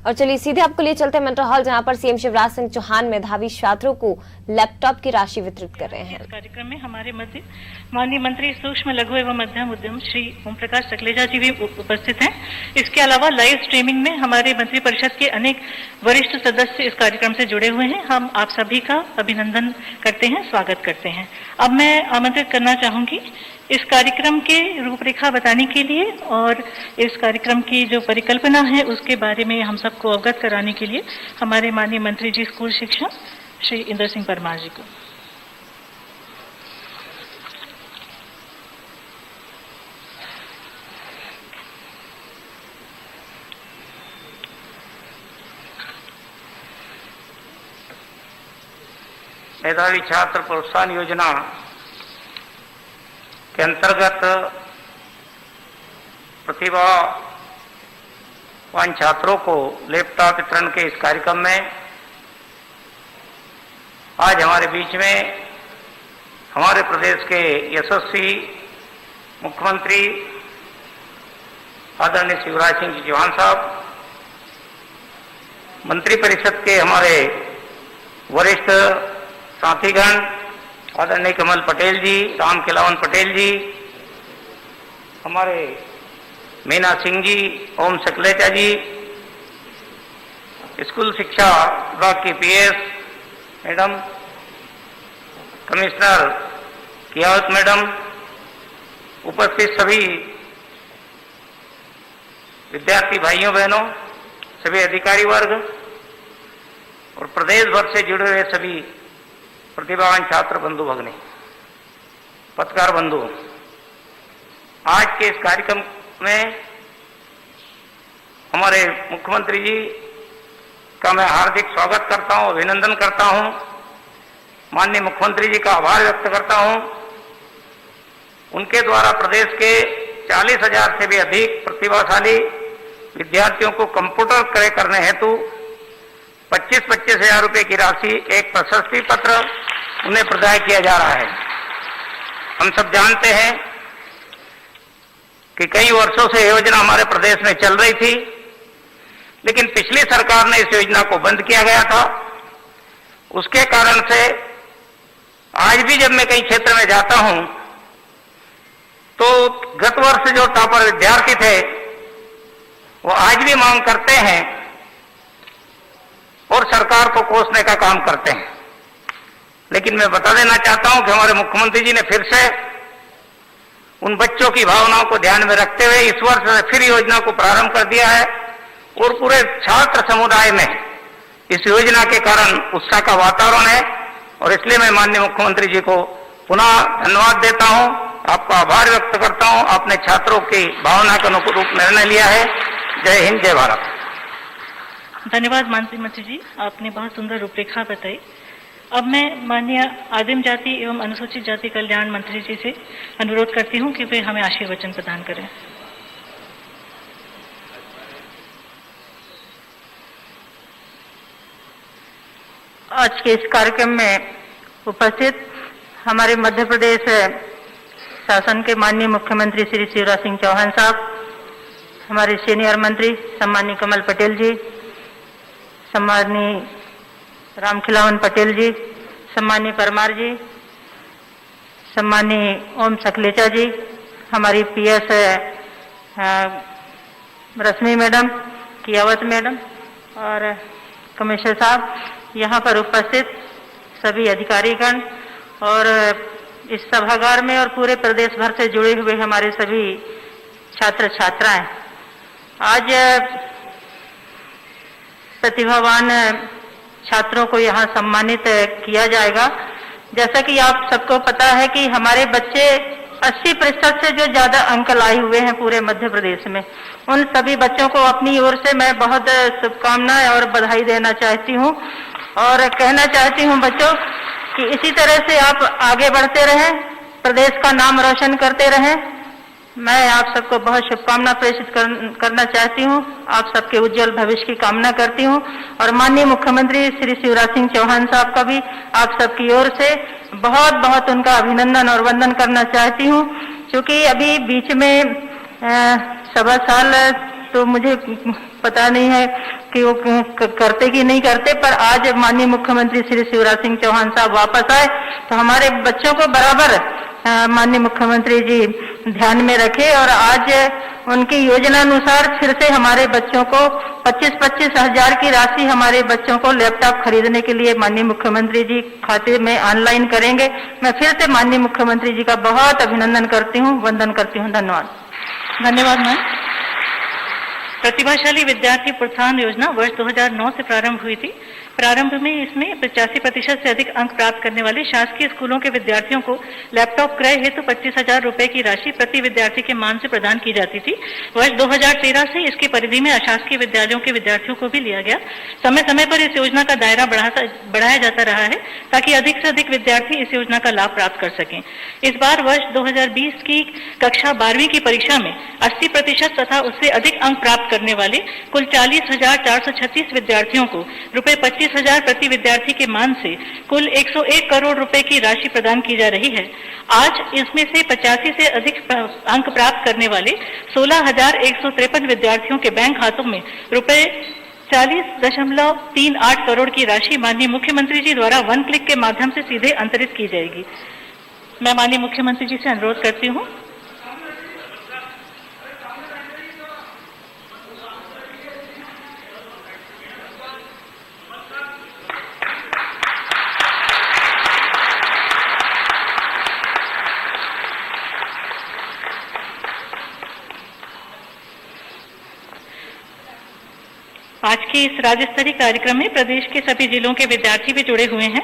और चलिए सीधे आपको लिए चलते हैं मेंटल हॉल, जहां पर सीएम शिवराज सिंह चौहान मेधावी छात्रों को लैपटॉप की राशि वितरित कर रहे हैं। इस कार्यक्रम में हमारे मध्य माननीय मंत्री सूक्ष्म लघु एवं मध्यम उद्यम श्री ओम प्रकाश सकलेजा जी भी उपस्थित हैं। इसके अलावा लाइव स्ट्रीमिंग में हमारे मंत्री परिषद के अनेक वरिष्ठ सदस्य इस कार्यक्रम से जुड़े हुए हैं। हम आप सभी का अभिनंदन करते हैं, स्वागत करते हैं। अब मैं आमंत्रित करना चाहूंगी इस कार्यक्रम के रूपरेखा बताने के लिए और इस कार्यक्रम की जो परिकल्पना है उसके बारे में हम सबको अवगत कराने के लिए हमारे माननीय मंत्री जी स्कूल शिक्षा श्री इंदर सिंह परमार जी को। मेधावी छात्र प्रोत्साहन योजना के अंतर्गत प्रतिभावान छात्रों को लैपटॉप वितरण के इस कार्यक्रम में आज हमारे बीच में हमारे प्रदेश के यशस्वी मुख्यमंत्री आदरणीय शिवराज सिंह जी चौहान साहब, मंत्रिपरिषद के हमारे वरिष्ठ साथीगण आदरणीय कमल पटेल जी, राम खिलावन पटेल जी, हमारे मीना सिंह जी, ओम सकलेचा जी, स्कूल शिक्षा विभाग की PS madam, commissioner Kiyawat madam, उपस्थित सभी विद्यार्थी भाइयों बहनों, सभी अधिकारी वर्ग और प्रदेश भर से जुड़े हुए सभी प्रतिभावान छात्र बंधु भगिनी, पत्रकार बंधु, आज के इस कार्यक्रम में हमारे मुख्यमंत्री जी का मैं हार्दिक स्वागत करता हूं, अभिनंदन करता हूं, माननीय मुख्यमंत्री जी का आभार व्यक्त करता हूं। उनके द्वारा प्रदेश के 40,000 से भी अधिक प्रतिभाशाली विद्यार्थियों को कंप्यूटर क्रय करने हेतु 25-25 हजार रुपये की राशि एक प्रशस्ति पत्र उन्हें प्रदान किया जा रहा है। हम सब जानते हैं कि कई वर्षों से योजना हमारे प्रदेश में चल रही थी, लेकिन पिछली सरकार ने इस योजना को बंद किया गया था। उसके कारण से आज भी जब मैं कई क्षेत्र में जाता हूं तो गत वर्ष जो टॉपर विद्यार्थी थे वो आज भी मांग करते हैं और सरकार को कोसने का काम करते हैं। लेकिन मैं बता देना चाहता हूं कि हमारे मुख्यमंत्री जी ने फिर से उन बच्चों की भावनाओं को ध्यान में रखते हुए इस वर्ष फिर योजना को प्रारंभ कर दिया है और पूरे छात्र समुदाय में इस योजना के कारण उत्साह का वातावरण है और इसलिए मैं माननीय मुख्यमंत्री जी को पुनः धन्यवाद देता हूं, आपका आभार व्यक्त करता हूं। आपने छात्रों की भावना के अनुरूप निर्णय लिया है। जय हिंद, जय भारत। धन्यवाद मंत्री जी, आपने बहुत सुंदर रूपरेखा बताई। अब मैं माननीय आदिम जाति एवं अनुसूचित जाति कल्याण मंत्री जी से अनुरोध करती हूं कि वे हमें आशीर्वचन प्रदान करें। आज के इस कार्यक्रम में उपस्थित हमारे मध्य प्रदेश शासन के माननीय मुख्यमंत्री श्री शिवराज सिंह चौहान साहब, हमारे सीनियर मंत्री सम्माननीय कमल पटेल जी, सम्माननीय राम खिलावन पटेल जी, सम्माननीय परमार जी, सम्माननीय ओम सकलेचा जी, हमारी पीएस रश्मि मैडम, कियावत मैडम और कमिश्नर साहब, यहाँ पर उपस्थित सभी अधिकारीगण और इस सभागार में और पूरे प्रदेश भर से जुड़े हुए हमारे सभी छात्र छात्राएं, आज प्रतिभावान छात्रों को यहाँ सम्मानित किया जाएगा। जैसा कि आप सबको पता है कि हमारे बच्चे 80% से जो ज्यादा अंक लाए हुए हैं पूरे मध्य प्रदेश में, उन सभी बच्चों को अपनी ओर से मैं बहुत शुभकामनाएं और बधाई देना चाहती हूँ और कहना चाहती हूँ बच्चों कि इसी तरह से आप आगे बढ़ते रहें, प्रदेश का नाम रोशन करते रहें। मैं आप सबको बहुत शुभकामना प्रेषित करना चाहती हूँ, आप सबके उज्जवल भविष्य की कामना करती हूँ और माननीय मुख्यमंत्री श्री शिवराज सिंह चौहान साहब का भी आप सबकी ओर से बहुत बहुत उनका अभिनंदन और वंदन करना चाहती हूँ। क्योंकि अभी बीच में 1.25 साल तो मुझे पता नहीं है कि वो करते कि नहीं करते, पर आज माननीय मुख्यमंत्री श्री शिवराज सिंह चौहान साहब वापस आए तो हमारे बच्चों को बराबर माननीय मुख्यमंत्री जी ध्यान में रखे और आज उनकी योजना अनुसार फिर से हमारे बच्चों को 25-25 हजार की राशि हमारे बच्चों को लैपटॉप खरीदने के लिए माननीय मुख्यमंत्री जी खाते में ऑनलाइन करेंगे। मैं फिर से माननीय मुख्यमंत्री जी का बहुत अभिनंदन करती हूँ, वंदन करती हूँ। धन्यवाद। धन्यवाद मैम। प्रतिभाशाली विद्यार्थी प्रोत्साहन योजना वर्ष 2009 से प्रारंभ हुई थी। प्रारंभ में इसमें 85% से अधिक अंक प्राप्त करने वाले शासकीय स्कूलों के विद्यार्थियों को लैपटॉप क्रय हेतु 25,000 रुपए की राशि प्रति विद्यार्थी के मान से प्रदान की जाती थी। वर्ष 2013 से इसकी परिधि में अशासकीय विद्यालयों के विद्यार्थियों को भी लिया गया। समय समय पर इस योजना का दायरा बढ़ाया जाता रहा है ताकि अधिक से अधिक विद्यार्थी इस योजना का लाभ प्राप्त कर सकें। इस बार वर्ष 2020 की कक्षा 12वीं की परीक्षा में 80% तथा उससे अधिक अंक प्राप्त करने वाले कुल 40,436 विद्यार्थियों को रुपए 25,000 प्रति विद्यार्थी के मान से कुल 101 करोड़ रुपए की राशि प्रदान की जा रही है। आज इसमें से 85 से अधिक अंक प्राप्त करने वाले 16,153 विद्यार्थियों के बैंक खातों में रुपए 40.38 करोड़ की राशि माननीय मुख्यमंत्री जी द्वारा वन क्लिक के माध्यम से सीधे अंतरित की जाएगी। मैं माननीय मुख्यमंत्री जी से अनुरोध करती हूँ। आज के इस राज्य स्तरीय कार्यक्रम में प्रदेश के सभी जिलों के विद्यार्थी भी जुड़े हुए हैं।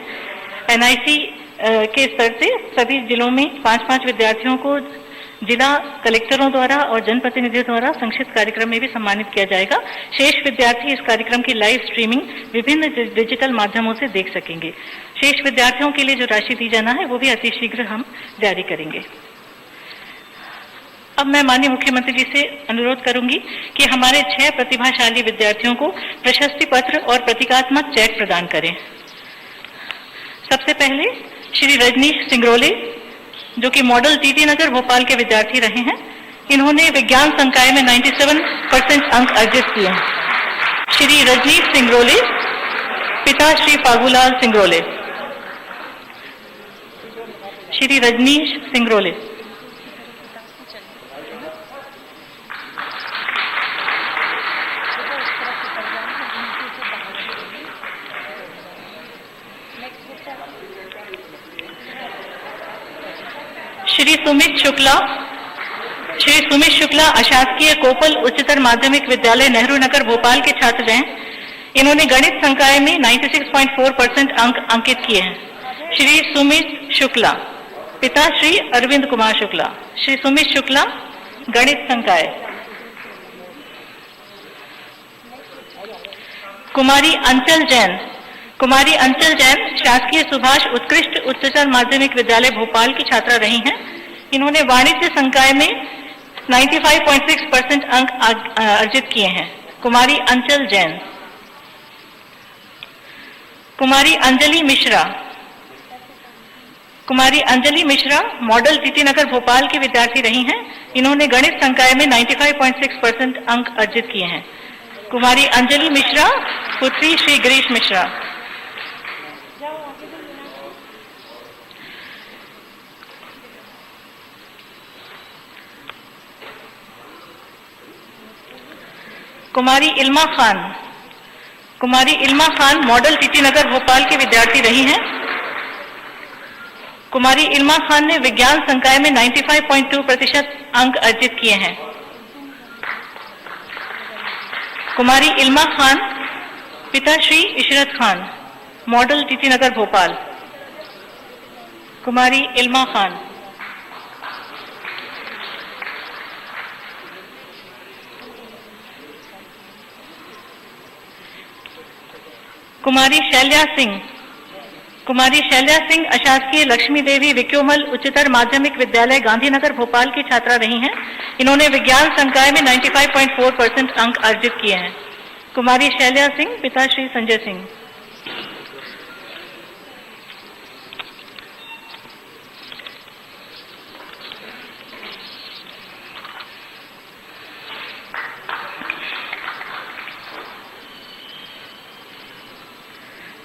एनआईसी के स्तर से सभी जिलों में 5-5 विद्यार्थियों को जिला कलेक्टरों द्वारा और जनप्रतिनिधियों द्वारा संक्षिप्त कार्यक्रम में भी सम्मानित किया जाएगा। शेष विद्यार्थी इस कार्यक्रम की लाइव स्ट्रीमिंग विभिन्न डिजिटल माध्यमों से देख सकेंगे। शेष विद्यार्थियों के लिए जो राशि दी जाना है वो भी अतिशीघ्र हम जारी करेंगे। अब मैं माननीय मुख्यमंत्री जी से अनुरोध करूंगी कि हमारे 6 प्रतिभाशाली विद्यार्थियों को प्रशस्ति पत्र और प्रतीकात्मक चेक प्रदान करें। सबसे पहले श्री रजनीश सिंगरोले, जो कि मॉडल टीटी नगर भोपाल के विद्यार्थी रहे हैं। इन्होंने विज्ञान संकाय में 97% अंक अर्जित किए हैं। श्री रजनीश सिंगरोले, पिता श्री फागूलाल सिंगरोले। श्री रजनीश सिंगरोले। श्री सुमित शुक्ला अशासकीय कोपल उच्चतर माध्यमिक विद्यालय नेहरू नगर भोपाल के छात्र हैं। इन्होंने गणित संकाय में 96.4% अंक अंकित किए हैं। श्री सुमित शुक्ला, पिता श्री अरविंद कुमार शुक्ला। श्री सुमित शुक्ला, गणित संकाय। कुमारी अंचल जैन शासकीय सुभाष उत्कृष्ट उच्चतर माध्यमिक विद्यालय भोपाल की छात्रा रही हैं। इन्होंने वाणिज्य संकाय में 95.6% अंक अर्जित किए हैं। कुमारी अंचल जैन। कुमारी अंजलि मिश्रा मॉडल टीटी नगर भोपाल की विद्यार्थी रही हैं। इन्होंने गणित संकाय में 95.6% अंक अर्जित किए हैं। कुमारी अंजलि मिश्रा, पुत्री श्री गिरीश मिश्रा। कुमारी इल्मा खान मॉडल टीटी नगर भोपाल की विद्यार्थी रही हैं। कुमारी इल्मा खान ने विज्ञान संकाय में 95.2% अंक अर्जित किए हैं। कुमारी इल्मा खान, पिता श्री इशरत खान, मॉडल टीटी नगर भोपाल। कुमारी इल्मा खान। कुमारी शैल्या सिंह अशासकीय लक्ष्मी देवी विक्योमल उच्चतर माध्यमिक विद्यालय गांधीनगर भोपाल की छात्रा रही हैं। इन्होंने विज्ञान संकाय में 95.4% अंक अर्जित किए हैं। कुमारी शैल्या सिंह, पिता श्री संजय सिंह।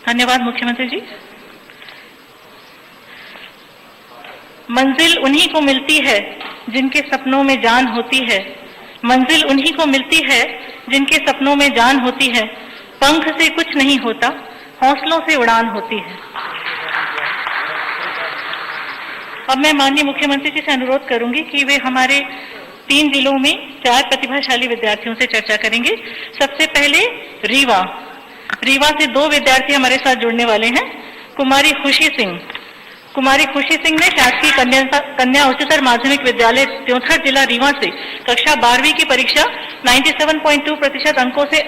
धन्यवाद मुख्यमंत्री जी। मंजिल उन्हीं को मिलती है जिनके सपनों में जान होती है, मंजिल उन्हीं को मिलती है जिनके सपनों में जान होती है, पंख से कुछ नहीं होता, हौसलों से उड़ान होती है। अब मैं माननीय मुख्यमंत्री जी से अनुरोध करूंगी कि वे हमारे 3 जिलों में 4 प्रतिभाशाली विद्यार्थियों से चर्चा करेंगे। सबसे पहले रीवा से 2 विद्यार्थी हमारे साथ जुड़ने वाले हैं। कुमारी खुशी सिंह ने शासकीय कन्या उच्चतर माध्यमिक विद्यालय त्योंथर जिला रीवा से कक्षा 12वीं की परीक्षा 97.2% अंकों से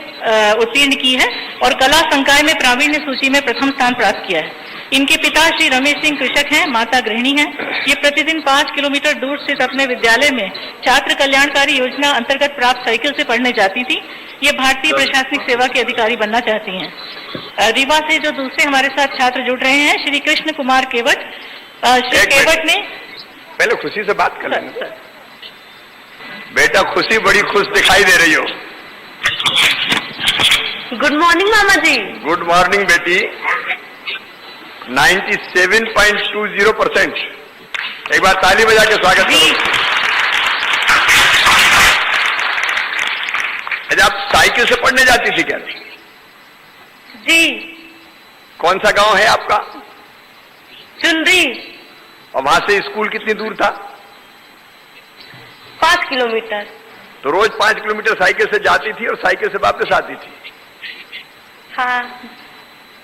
उत्तीर्ण की है और कला संकाय में प्रावीण्य सूची में प्रथम स्थान प्राप्त किया है। इनके पिता श्री रमेश सिंह कृषक हैं, माता गृहिणी हैं। ये प्रतिदिन 5 किलोमीटर दूर स्थित अपने विद्यालय में छात्र कल्याणकारी योजना अंतर्गत प्राप्त साइकिल से पढ़ने जाती थी। ये भारतीय प्रशासनिक सेवा के अधिकारी बनना चाहती हैं। रीवा से जो दूसरे हमारे साथ छात्र जुड़ रहे हैं, श्री कृष्ण कुमार केवट। श्री केवट ने पहले खुशी से बात कर लेना। बेटा खुशी बड़ी खुश दिखाई दे रही हो। गुड मॉर्निंग मामा जी। गुड मॉर्निंग बेटी। 97.20%। एक बार ताली बजा के स्वागत करो। अच्छा, आप साइकिल से पढ़ने जाती थी क्या? जी। कौन सा गांव है आपका? चुनरी। और वहां से स्कूल कितनी दूर था? 5 किलोमीटर। तो रोज 5 किलोमीटर साइकिल से जाती थी और साइकिल से वापस आती थी? हाँ।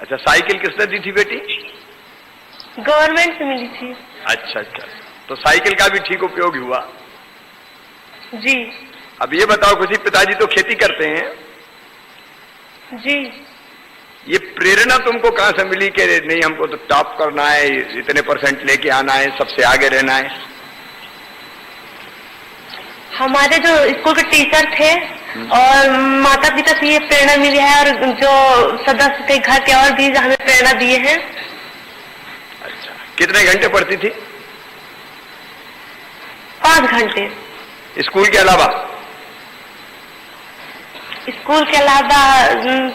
अच्छा, साइकिल किसने दी थी बेटी? गवर्नमेंट से मिली थी। अच्छा, तो साइकिल का भी ठीक उपयोग हुआ? जी। अब ये बताओ खुशी, पिताजी तो खेती करते हैं। जी। ये प्रेरणा तुमको कहां से मिली कि नहीं हमको तो टॉप करना है, इतने % लेके आना है, सबसे आगे रहना है? हमारे जो स्कूल के टीचर थे और माता पिता से ये प्रेरणा मिली है और जो सदस्य थे घर के और भी हमें प्रेरणा दिए हैं। अच्छा, कितने घंटे पढ़ती थी? 5 घंटे। स्कूल के अलावा? स्कूल के अलावा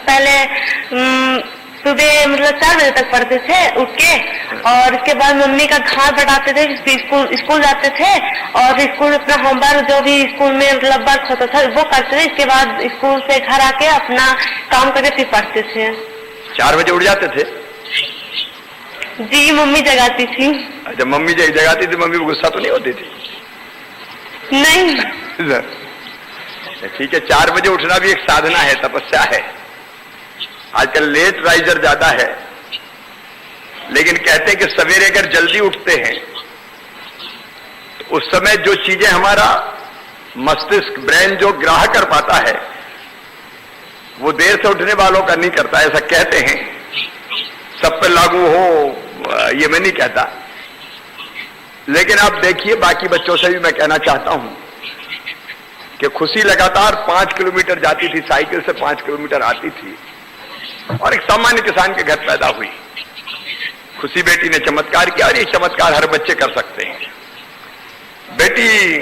पहले सुबह मतलब 4 बजे तक पढ़ते थे उठ के, और उसके बाद मम्मी का खाना बनाते थे, स्कूल जाते थे और स्कूल अपना होमवर्क जो भी स्कूल में मतलब वर्क होता था वो करते थे। इसके बाद स्कूल से घर आके अपना काम करके फिर पढ़ते थे। 4 बजे उठ जाते थे? जी, मम्मी जगाती थी। अच्छा, मम्मी जगाती थी। मम्मी को गुस्सा तो नहीं होती थी? नहीं। ठीक है, 4 बजे उठना भी एक साधना है, तपस्या है। आजकल लेट राइजर ज्यादा है, लेकिन कहते हैं कि सवेरे अगर जल्दी उठते हैं तो उस समय जो चीजें हमारा मस्तिष्क ब्रेन जो ग्राह्य कर पाता है वो देर से उठने वालों का नहीं करता, ऐसा कहते हैं। सब पे लागू हो ये मैं नहीं कहता, लेकिन आप देखिए बाकी बच्चों से भी मैं कहना चाहता हूं कि खुशी लगातार 5 किलोमीटर जाती थी साइकिल से, 5 किलोमीटर आती थी और एक सामान्य किसान के घर पैदा हुई। खुशी बेटी ने चमत्कार किया और ये चमत्कार हर बच्चे कर सकते हैं। बेटी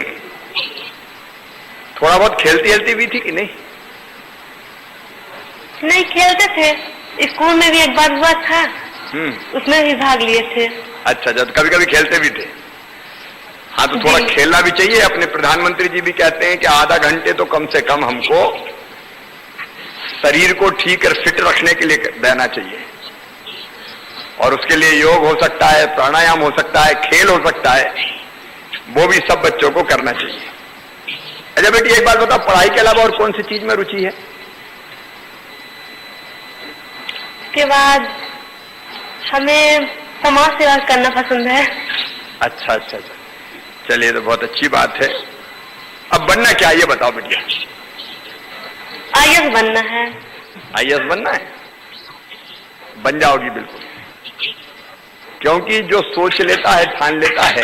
थोड़ा बहुत खेलती भी थी कि नहीं? नहीं, खेलते थे। स्कूल में भी एक बार हुआ था, उसमें भी भाग लिए थे। अच्छा, तो कभी कभी खेलते भी थे। हाँ, तो थोड़ा खेलना भी चाहिए। अपने प्रधानमंत्री जी भी कहते हैं कि आधा घंटे तो कम से कम हमको शरीर को ठीक और फिट रखने के लिए देना चाहिए, और उसके लिए योग हो सकता है, प्राणायाम हो सकता है, खेल हो सकता है, वो भी सब बच्चों को करना चाहिए। अच्छा बेटी, एक बात बताओ, पढ़ाई के अलावा और कौन सी चीज में रुचि है? उसके बाद हमें समाज सेवा करना पसंद है। अच्छा, चलिए, तो बहुत अच्छी बात है। अब बनना क्या, ये बताओ बेटिया। IAS बनना है। IAS बनना है? बन जाओगी बिल्कुल, क्योंकि जो सोच लेता है, ठान लेता है,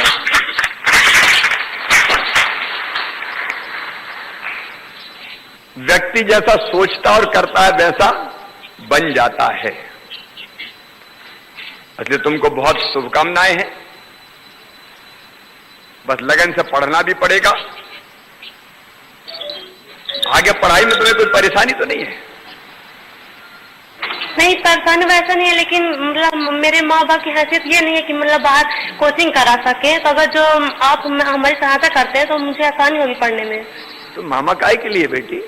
व्यक्ति जैसा सोचता और करता है वैसा बन जाता है। इसलिए तुमको बहुत शुभकामनाएं हैं। बस लगन से पढ़ना भी पड़ेगा। आगे पढ़ाई में तुम्हें कोई परेशानी तो नहीं है? नहीं परेशानी वैसा नहीं है, लेकिन मतलब मेरे माँ बाप की हैसियत ये नहीं है कि मतलब बाहर कोचिंग करा सके, तो अगर जो आप हमारी सहायता करते हैं तो मुझे आसानी होगी पढ़ने में। तो मामा काय के लिए बेटी?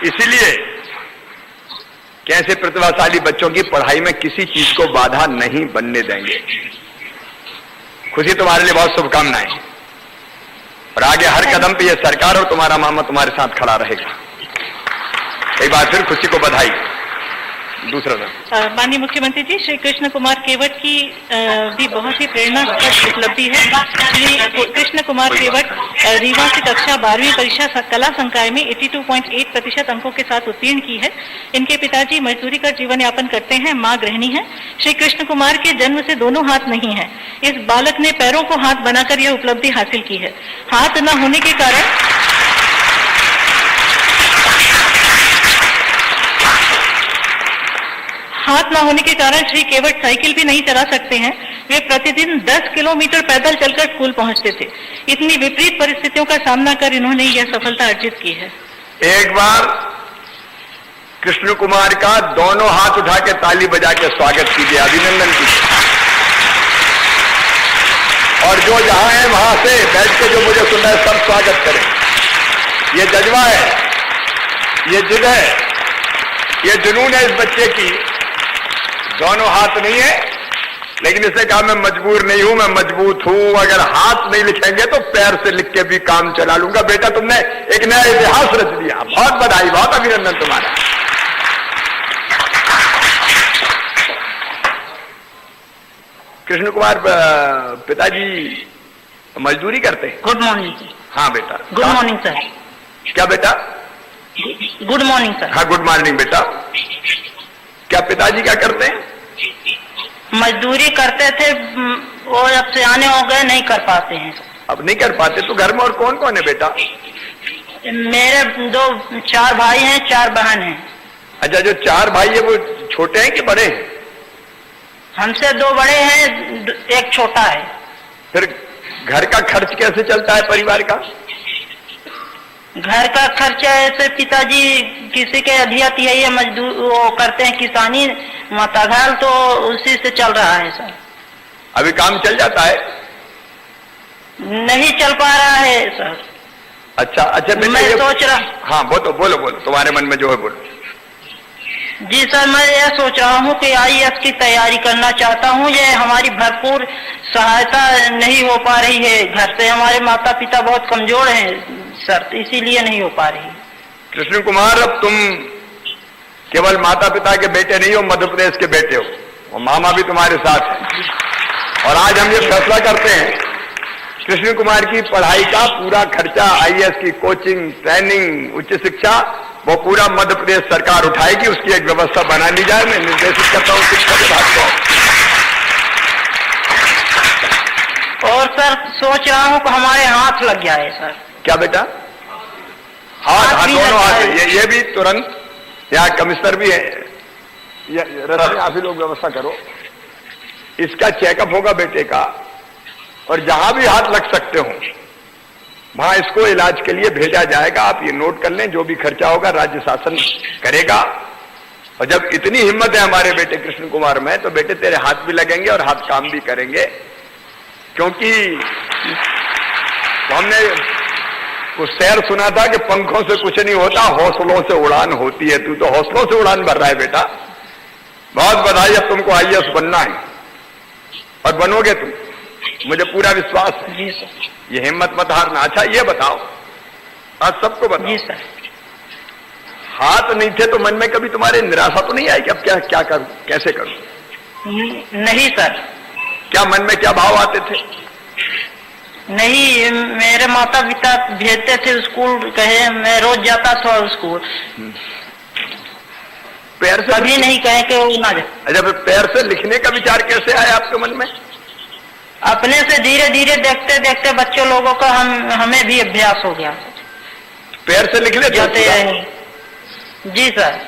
इसीलिए कैसे प्रतिभाशाली बच्चों की पढ़ाई में किसी चीज को बाधा नहीं बनने देंगे। खुशी, तुम्हारे लिए बहुत शुभकामनाएं, और आगे हर कदम पे ये सरकार और तुम्हारा मामा तुम्हारे साथ खड़ा रहेगा। एक बार फिर खुशी को बधाई। दूसरा नाम माननीय मुख्यमंत्री जी, श्री कृष्ण कुमार केवट की भी बहुत ही प्रेरणास्पद उपलब्धि है। श्री कृष्ण कुमार केवट रीवा की कक्षा 12वीं परीक्षा कला संकाय में 82.8% अंकों के साथ उत्तीर्ण की है। इनके पिताजी मजदूरी कर जीवन यापन करते हैं, मां गृहिणी है। श्री कृष्ण कुमार के जन्म से दोनों हाथ नहीं है। इस बालक ने पैरों को हाथ बनाकर यह उपलब्धि हासिल की है। हाथ न होने के कारण श्री केवट साइकिल भी नहीं चला सकते हैं। वे प्रतिदिन 10 किलोमीटर पैदल चलकर स्कूल पहुंचते थे। इतनी विपरीत परिस्थितियों का सामना कर इन्होंने यह सफलता अर्जित की है। एक बार कृष्ण कुमार का दोनों हाथ उठा के ताली बजा के स्वागत कीजिए, अभिनंदन कीजिए। और जो जहां है वहां से बैठ के जो मुझे सुन रहा है सब स्वागत करें। ये जज्बा है, ये जिद है, ये जुनून है इस बच्चे की। दोनों हाथ नहीं है, लेकिन इसने कहा मैं मजबूर नहीं हूं, मैं मजबूत हूं। अगर हाथ नहीं लिखेंगे तो पैर से लिख के भी काम चला लूंगा। बेटा, तुमने एक नया इतिहास रच दिया। बहुत बधाई, बहुत अभिनंदन तुम्हारा। कृष्ण कुमार पिताजी मजदूरी करते हैं। Good morning sir. हाँ बेटा। Good morning sir. क्या बेटा? Good morning sir. हाँ, गुड मॉर्निंग बेटा। क्या पिताजी क्या करते हैं? मजदूरी करते थे, वो अब से आने हो गए, नहीं कर पाते हैं। अब नहीं कर पाते तो घर में और कौन कौन है बेटा? मेरे 4 भाई हैं, 4 बहन हैं। अच्छा, जो 4 भाई है वो छोटे हैं कि बड़े हैं? हमसे 2 बड़े हैं, 1 छोटा है। फिर घर का खर्च कैसे चलता है परिवार का? घर का खर्चा ऐसे पिताजी किसी के अधिया तिहाई मजदूर वो करते हैं, किसानी मतघाल, तो उसी से चल रहा है सर। अभी काम चल जाता है? नहीं चल पा रहा है सर। अच्छा अच्छा, मैं सोच रहा। हाँ बोलो तुम्हारे मन में जो है बोलो। जी सर, मैं ये सोच रहा हूँ कि IAS की तैयारी करना चाहता हूँ। ये हमारी भरपूर सहायता नहीं हो पा रही है घर से। हमारे माता पिता बहुत कमजोर हैं सर, इसीलिए नहीं हो पा रही। कृष्ण कुमार, अब तुम केवल माता पिता के बेटे नहीं हो, मध्य प्रदेश के बेटे हो, और मामा भी तुम्हारे साथ है। और आज हम ये फैसला करते हैं, कृष्ण कुमार की पढ़ाई का पूरा खर्चा, IAS की कोचिंग, ट्रेनिंग, उच्च शिक्षा, वो पूरा मध्य प्रदेश सरकार उठाएगी। उसकी एक व्यवस्था बना ली जाए। मैं निर्देशित करता हूँ शिक्षा विभाग को। और सर सोच रहा हूँ कि हमारे हाथ लग जाए सर। क्या बेटा? हाथ दोनों हाथ। ये भी तुरंत, यहाँ कमिश्नर भी है, आप ही लोग व्यवस्था करो। इसका चेकअप होगा बेटे का, और जहां भी हाथ लग सकते हो वहां इसको इलाज के लिए भेजा जाएगा। आप ये नोट कर लें, जो भी खर्चा होगा राज्य शासन करेगा। और जब इतनी हिम्मत है हमारे बेटे कृष्ण कुमार में, तो बेटे तेरे हाथ भी लगेंगे और हाथ काम भी करेंगे। क्योंकि हमने कुछ शेर सुना था कि पंखों से कुछ नहीं होता, हौसलों से उड़ान होती है। तू तो हौसलों से उड़ान भर रहा है बेटा। बहुत बधाई, अब तुमको IAS बनना है और बनोगे तुम, मुझे पूरा विश्वास है। जी सर। ये हिम्मत मत हारना। अच्छा ये बताओ, आज सबको बताओ। जी सर। हाथ नहीं थे तो मन में कभी तुम्हारे निराशा तो नहीं आई कि अब क्या करूं, कैसे करूं? नहीं सर। क्या मन में क्या भाव आते थे? नहीं, मेरे माता पिता भेजते थे स्कूल, कहे मैं रोज जाता था स्कूल। पैर से कभी नहीं कहे कि वो ना जाए। अच्छा, फिर पैर से लिखने का विचार कैसे आया आपके मन में? अपने से धीरे धीरे देखते देखते बच्चों लोगों का हमें भी अभ्यास हो गया। पैर से लिख लेते जाते हैं। जी सर।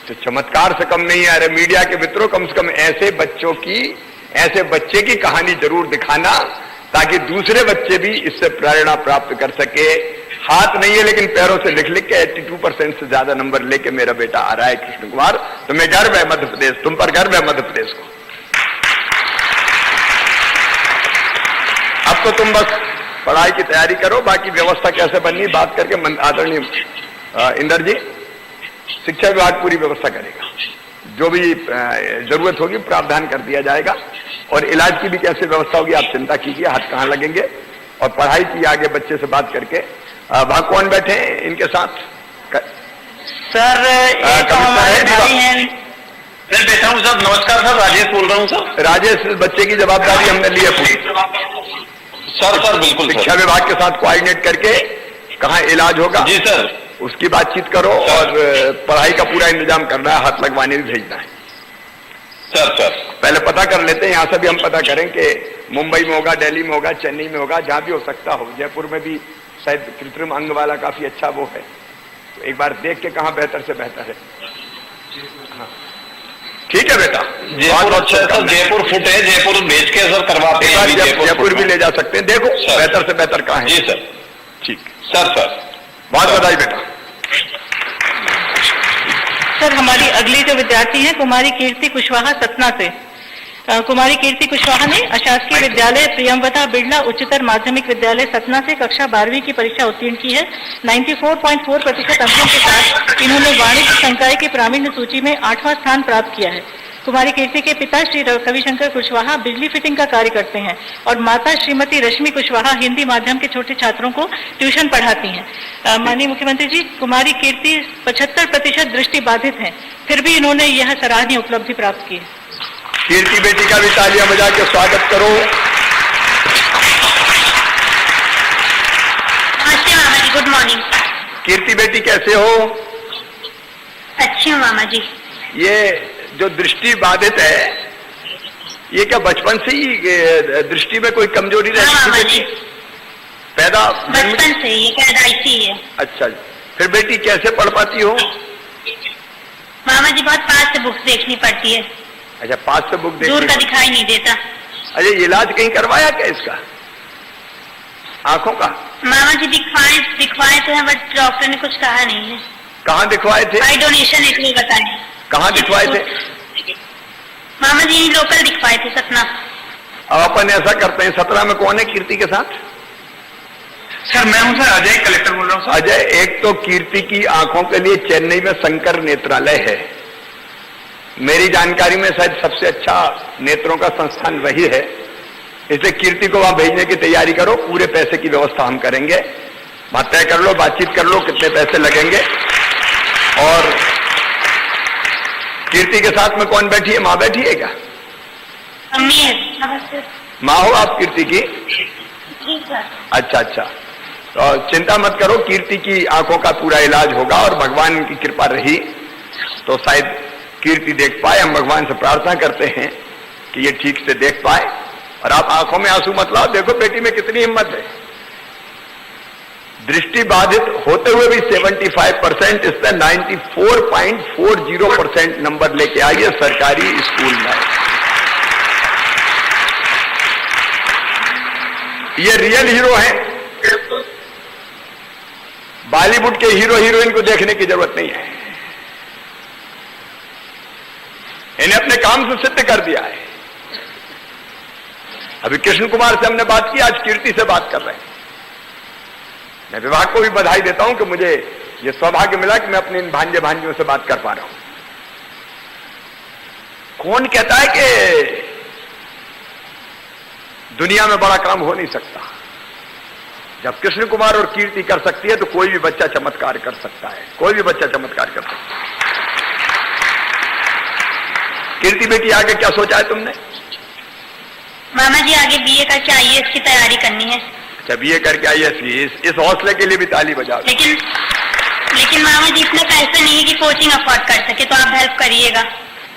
तो चमत्कार से कम नहीं है। अरे मीडिया के मित्रों, कम से कम ऐसे बच्चे की कहानी जरूर दिखाना ताकि दूसरे बच्चे भी इससे प्रेरणा प्राप्त कर सके। हाथ नहीं है लेकिन पैरों से लिख लिख के 82% से ज्यादा नंबर लेके मेरा बेटा आ रहा है कृष्ण कुमार, तुम्हें गर्व है मध्य प्रदेश, तुम पर गर्व है मध्य प्रदेश को। अब तो तुम बस पढ़ाई की तैयारी करो, बाकी व्यवस्था कैसे बननी बात करके आदरणीय इंदर जी, शिक्षा विभाग पूरी व्यवस्था करेगा, जो भी जरूरत होगी प्रावधान कर दिया जाएगा। और इलाज की भी कैसे व्यवस्था होगी आप चिंता कीजिए, हाथ कहां लगेंगे। और पढ़ाई की आगे बच्चे से बात करके वहां कौन बैठे हैं इनके साथ? सर एक हमारे भाई हैं। मैं बैठा हूँ सर। नमस्कार सर, राजेश बोल रहा हूँ सर। राजेश, बच्चे की जवाबदारी हमने ली है पूरी। सर बिल्कुल। शिक्षा विभाग के साथ कोऑर्डिनेट करके कहाँ इलाज होगा जी सर, उसकी बातचीत करो और पढ़ाई का पूरा इंतजाम करना है, हाथ लगवाने भी भेजना है। सर पहले पता कर लेते हैं, यहां से भी हम पता करें कि मुंबई में होगा, दिल्ली में होगा, चेन्नई में होगा, जहां भी हो सकता हो। जयपुर में भी शायद कृत्रिम अंग वाला काफी अच्छा वो है, तो एक बार देख के कहां बेहतर से बेहतर है। हाँ ठीक है बेटा, जयपुर अच्छा है सर, जयपुर फिट है, जयपुर भेज के सर करवाते हैं। जयपुर भी ले जा सकते हैं, देखो बेहतर से बेहतर कहां है। जी सर। ठीक सर बहुत बधाई बेटा। सर हमारी अगली जो विद्यार्थी हैं कुमारी कीर्ति कुशवाहा सतना से। कुमारी कीर्ति कुशवाहा ने अशासकीय विद्यालय प्रियमवदा बिड़ला उच्चतर माध्यमिक विद्यालय सतना से कक्षा 12वीं की परीक्षा उत्तीर्ण की है। 94.4% अंकों के साथ इन्होंने वाणिज्य संकाय की प्रावीण्य सूची में 8वां स्थान प्राप्त किया है। कुमारी कीर्ति के पिता श्री कविशंकर कुशवाहा बिजली फिटिंग का कार्य करते हैं और माता श्रीमती रश्मि कुशवाहा हिंदी माध्यम के छोटे छात्रों को ट्यूशन पढ़ाती हैं। माननीय मुख्यमंत्री जी, कुमारी कीर्ति 75% दृष्टि बाधित हैं, फिर भी इन्होंने यह सराहनीय उपलब्धि प्राप्त की है। कीर्ति बेटी का भी तालियां बजा के स्वागत करो। नमस्ते मामा जी, गुड मॉर्निंग। कीर्ति बेटी कैसे हो? अच्छी हूँ मामा जी। ये जो दृष्टि बाधित है, ये क्या बचपन से ही दृष्टि में कोई कमजोरी रहती थी? पैदा बचपन से ये पैदाइशी है। अच्छा, फिर बेटी कैसे पढ़ पाती हो? मामा जी बहुत पास से बुक्स देखनी पड़ती है। अच्छा, पास से बुक दूर का दिखाई नहीं देता। अरे इलाज कहीं करवाया क्या इसका, आंखों का? मामा जी दिखवाए तो हैं, बट डॉक्टर ने कुछ कहा नहीं है। कहाँ दिखवाए थे? आई डोनेशन इसलिए बताए। कहाँ दिखवाए थे? मामा जी लोकल दिखवाए थे, सतना। अब अपन ऐसा करते हैं, सतना में कौन है कीर्ति के साथ? सर मैं हूँ सर, अजय कलेक्टर बोल रहा हूँ। अजय, एक तो कीर्ति की आंखों के लिए चेन्नई में शंकर नेत्रालय है, मेरी जानकारी में शायद सबसे अच्छा नेत्रों का संस्थान वही है, इसलिए कीर्ति को वहां भेजने की तैयारी करो। पूरे पैसे की व्यवस्था हम करेंगे, वहां तय कर लो, बातचीत कर लो कितने पैसे लगेंगे। और कीर्ति के साथ में कौन बैठी है? माँ बैठी है क्या? मम्मी है। माँ हो आप कीर्ति की? अच्छा, तो चिंता मत करो, कीर्ति की आंखों का पूरा इलाज होगा और भगवान की कृपा रही तो शायद कीर्ति देख पाए। हम भगवान से प्रार्थना करते हैं कि ये ठीक से देख पाए। और आप आंखों में आंसू मत लाओ, देखो बेटी में कितनी हिम्मत है। दृष्टि बाधित होते हुए भी 75%, इसमें 94.40% नंबर लेके आई है सरकारी स्कूल में। ये रियल हीरो हैं, बॉलीवुड के हीरो हीरोइन को देखने की जरूरत नहीं है, इन्हें अपने काम से सिद्ध कर दिया है। अभी कृष्ण कुमार से हमने बात की, आज कीर्ति से बात कर रहे हैं। मैं विभाग को भी बधाई देता हूं कि मुझे यह सौभाग्य मिला कि मैं अपने इन भांजे भांजियों से बात कर पा रहा हूं। कौन कहता है कि दुनिया में बड़ा काम हो नहीं सकता? जब कृष्ण कुमार और कीर्ति कर सकती है तो कोई भी बच्चा चमत्कार कर सकता है, कोई भी बच्चा चमत्कार कर सकता है। कीर्ति बेटी आगे क्या सोचा है तुमने? मामा जी आगे बीए करके आईएएस की तैयारी करनी है। अच्छा, बीए करके आईएएस, इस हौसले के लिए भी ताली बजाओ। लेकिन मामा जी इतने पैसे नहीं है कि कोचिंग अफोर्ड कर सके, तो आप हेल्प करिएगा।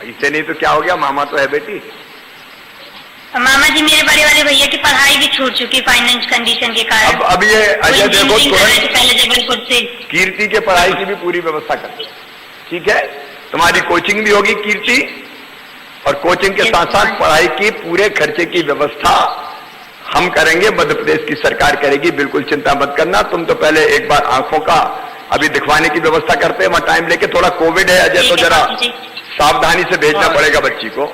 इससे नहीं तो क्या हो गया, मामा तो है बेटी। मामा जी मेरे बड़े वाले भैया की पढ़ाई भी छूट चुकी फाइनेंस कंडीशन के कारण। अब ये अजय देखो, पहले जबलपुर से कीर्ति के पढ़ाई की भी पूरी व्यवस्था कर, ठीक है? तुम्हारी कोचिंग भी होगी कीर्ति, और कोचिंग के साथ साथ पढ़ाई की पूरे खर्चे की व्यवस्था हम करेंगे, मध्य प्रदेश की सरकार करेगी, बिल्कुल चिंता मत करना। तुम तो पहले एक बार आंखों का अभी दिखवाने की व्यवस्था करते हैं, वहां टाइम लेके। थोड़ा कोविड है अजय, तो जरा सावधानी से भेजना पड़ेगा बच्ची को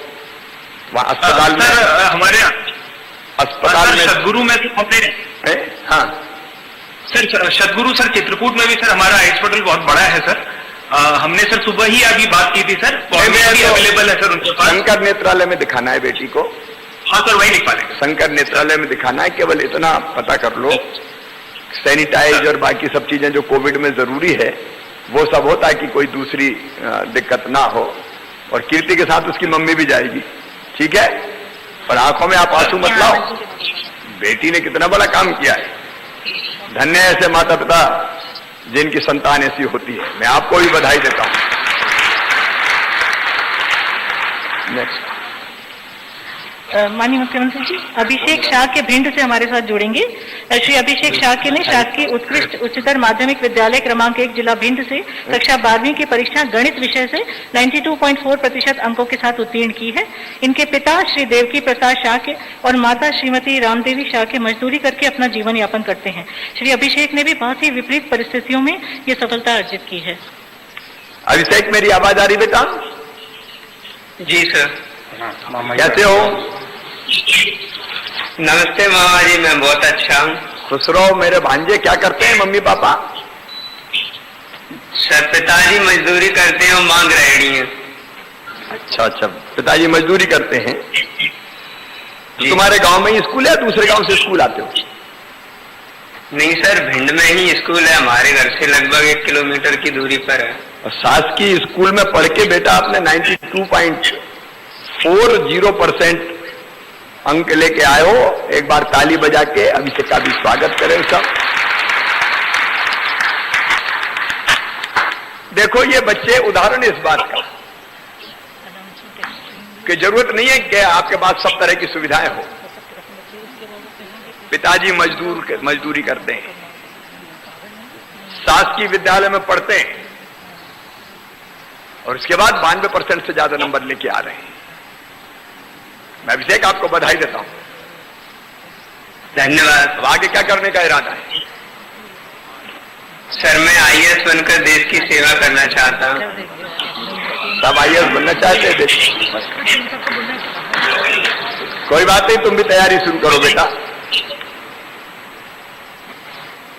वहां अस्पताल में। हमारे अस्पताल में सदगुरु में हाँ सर, सदगुरु सर चित्रकूट में भी सर हमारा हॉस्पिटल बहुत बड़ा है सर। हमने सर सुबह ही अभी बात की थी सर, अवेलेबल है सर उनके पास। शंकर नेत्रालय में दिखाना है बेटी को। हाँ सर, वही दिखा लेंगे। शंकर नेत्रालय में दिखाना है, केवल इतना पता कर लो सैनिटाइज और बाकी सब चीजें जो कोविड में जरूरी है वो सब हो, ताकि कोई दूसरी दिक्कत ना हो। और कीर्ति के साथ उसकी मम्मी भी जाएगी, ठीक है? और आंखों में आप आंसू मत लाओ, बेटी ने कितना बड़ा काम किया है। धन्य ऐसे माता पिता जिनकी संतान ऐसी होती है। मैं आपको भी बधाई देता हूं। नेक्स्ट माननीय मुख्यमंत्री जी, अभिषेक शाह के भिंड से हमारे साथ जुड़ेंगे। श्री अभिषेक शाह के ने शासकीय उत्कृष्ट उच्चतर माध्यमिक विद्यालय क्रमांक 1 जिला भिंड से कक्षा 12वीं की परीक्षा गणित विषय से 92.4% अंकों के साथ उत्तीर्ण की है। इनके पिता श्री देवकी प्रसाद शाह के और माता श्रीमती रामदेवी शाह के मजदूरी करके अपना जीवन यापन करते हैं। श्री अभिषेक ने भी बहुत ही विपरीत परिस्थितियों में ये सफलता अर्जित की है। अभिषेक, मेरी आवाज आ रही बेटा? जी सर। कैसे हो? नमस्ते मामा जी, मैं बहुत अच्छा हूँ। खुश रहो मेरे भांजे। क्या करते हैं मम्मी पापा? सर पिताजी मजदूरी करते हैं और मांग रहे हैं। अच्छा अच्छा, पिताजी मजदूरी करते हैं। तो तुम्हारे गांव में ही स्कूल है, दूसरे गांव से स्कूल आते हो? नहीं सर, भिंड में ही स्कूल है, हमारे घर से लगभग 1 किलोमीटर की दूरी पर है। और शासकीय स्कूल में पढ़ के बेटा आपने 92.40% अंक लेके आए हो। एक बार ताली बजा के अभिषेक का भी स्वागत करें सब। देखो ये बच्चे उदाहरण इस बात का कि जरूरत नहीं है कि आपके पास सब तरह की सुविधाएं हो। पिताजी मजदूरी करते हैं, शासकीय विद्यालय में पढ़ते हैं और इसके बाद 92% से ज्यादा नंबर लेके आ रहे हैं। मैं अभिषेक आपको बधाई देता हूं। धन्यवाद। अब आगे क्या करने का इरादा है? सर मैं IAS बनकर देश की सेवा करना चाहता हूँ। सब IAS बनना चाहते हैं? कोई बात नहीं, तुम भी तैयारी शुरू करो बेटा।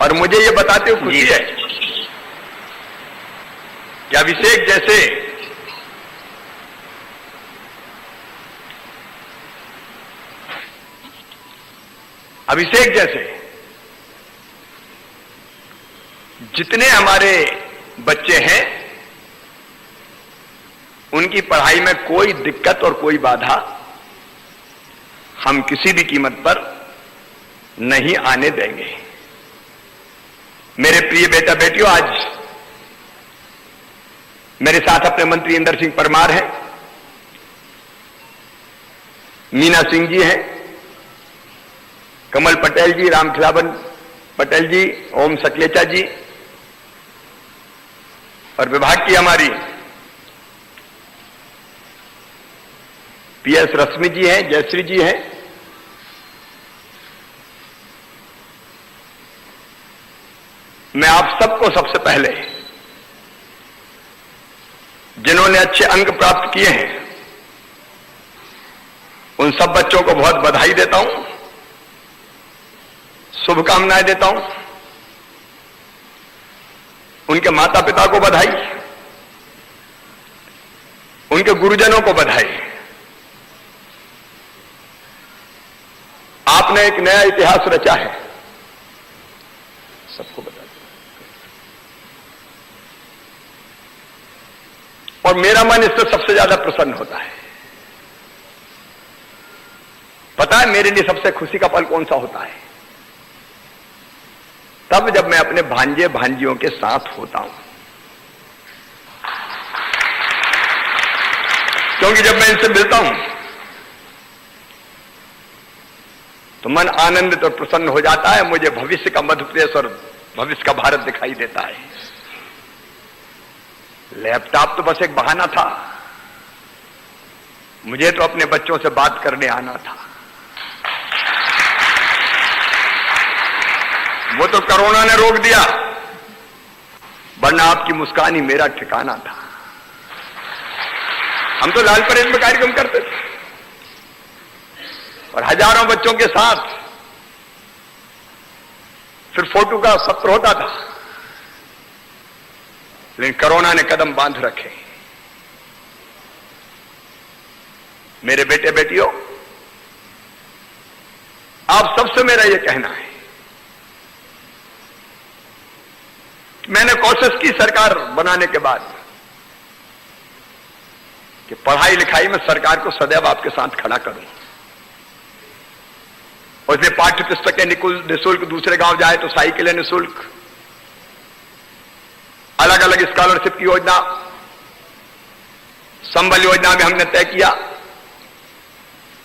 और मुझे ये बताते हो खुशी है कि अभिषेक जैसे जितने हमारे बच्चे हैं उनकी पढ़ाई में कोई दिक्कत और कोई बाधा हम किसी भी कीमत पर नहीं आने देंगे। मेरे प्रिय बेटा बेटियों, आज मेरे साथ अपने मंत्री इंदर सिंह परमार हैं, मीना सिंह जी हैं, कमल पटेल जी, रामखिलावन पटेल जी, ओम सकलेचा जी, और विभाग की हमारी PS रश्मि जी हैं, जयश्री जी हैं। मैं आप सबको सबसे पहले जिन्होंने अच्छे अंक प्राप्त किए हैं उन सब बच्चों को बहुत बधाई देता हूं, शुभकामनाएं देता हूं। उनके माता पिता को बधाई, उनके गुरुजनों को बधाई। आपने एक नया इतिहास रचा है, सबको बता। और मेरा मन इससे सबसे ज्यादा प्रसन्न होता है। पता है मेरे लिए सबसे खुशी का पल कौन सा होता है? तब जब मैं अपने भांजे भांजियों के साथ होता हूं। क्योंकि जब मैं इनसे मिलता हूं तो मन आनंदित और प्रसन्न हो जाता है। मुझे भविष्य का मध्य प्रदेश और भविष्य का भारत दिखाई देता है। लैपटॉप तो बस एक बहाना था, मुझे तो अपने बच्चों से बात करने आना था। वो तो कोरोना ने रोक दिया, वरना आपकी मुस्कान ही मेरा ठिकाना था। हम तो लाल परेड में कार्यक्रम करते थे और हजारों बच्चों के साथ फिर फोटो का सत्र होता था, लेकिन कोरोना ने कदम बांध रखे। मेरे बेटे बेटियों, आप सबसे मेरा यह कहना है, मैंने कोशिश की सरकार बनाने के बाद कि पढ़ाई लिखाई में सरकार को सदैव आपके साथ खड़ा करूं, और इसलिए पाठ्य पुस्तकें निःशुल्क, दूसरे गांव जाए तो साइकिलें निःशुल्क, अलग अलग स्कॉलरशिप की योजना, संबल योजना में हमने तय किया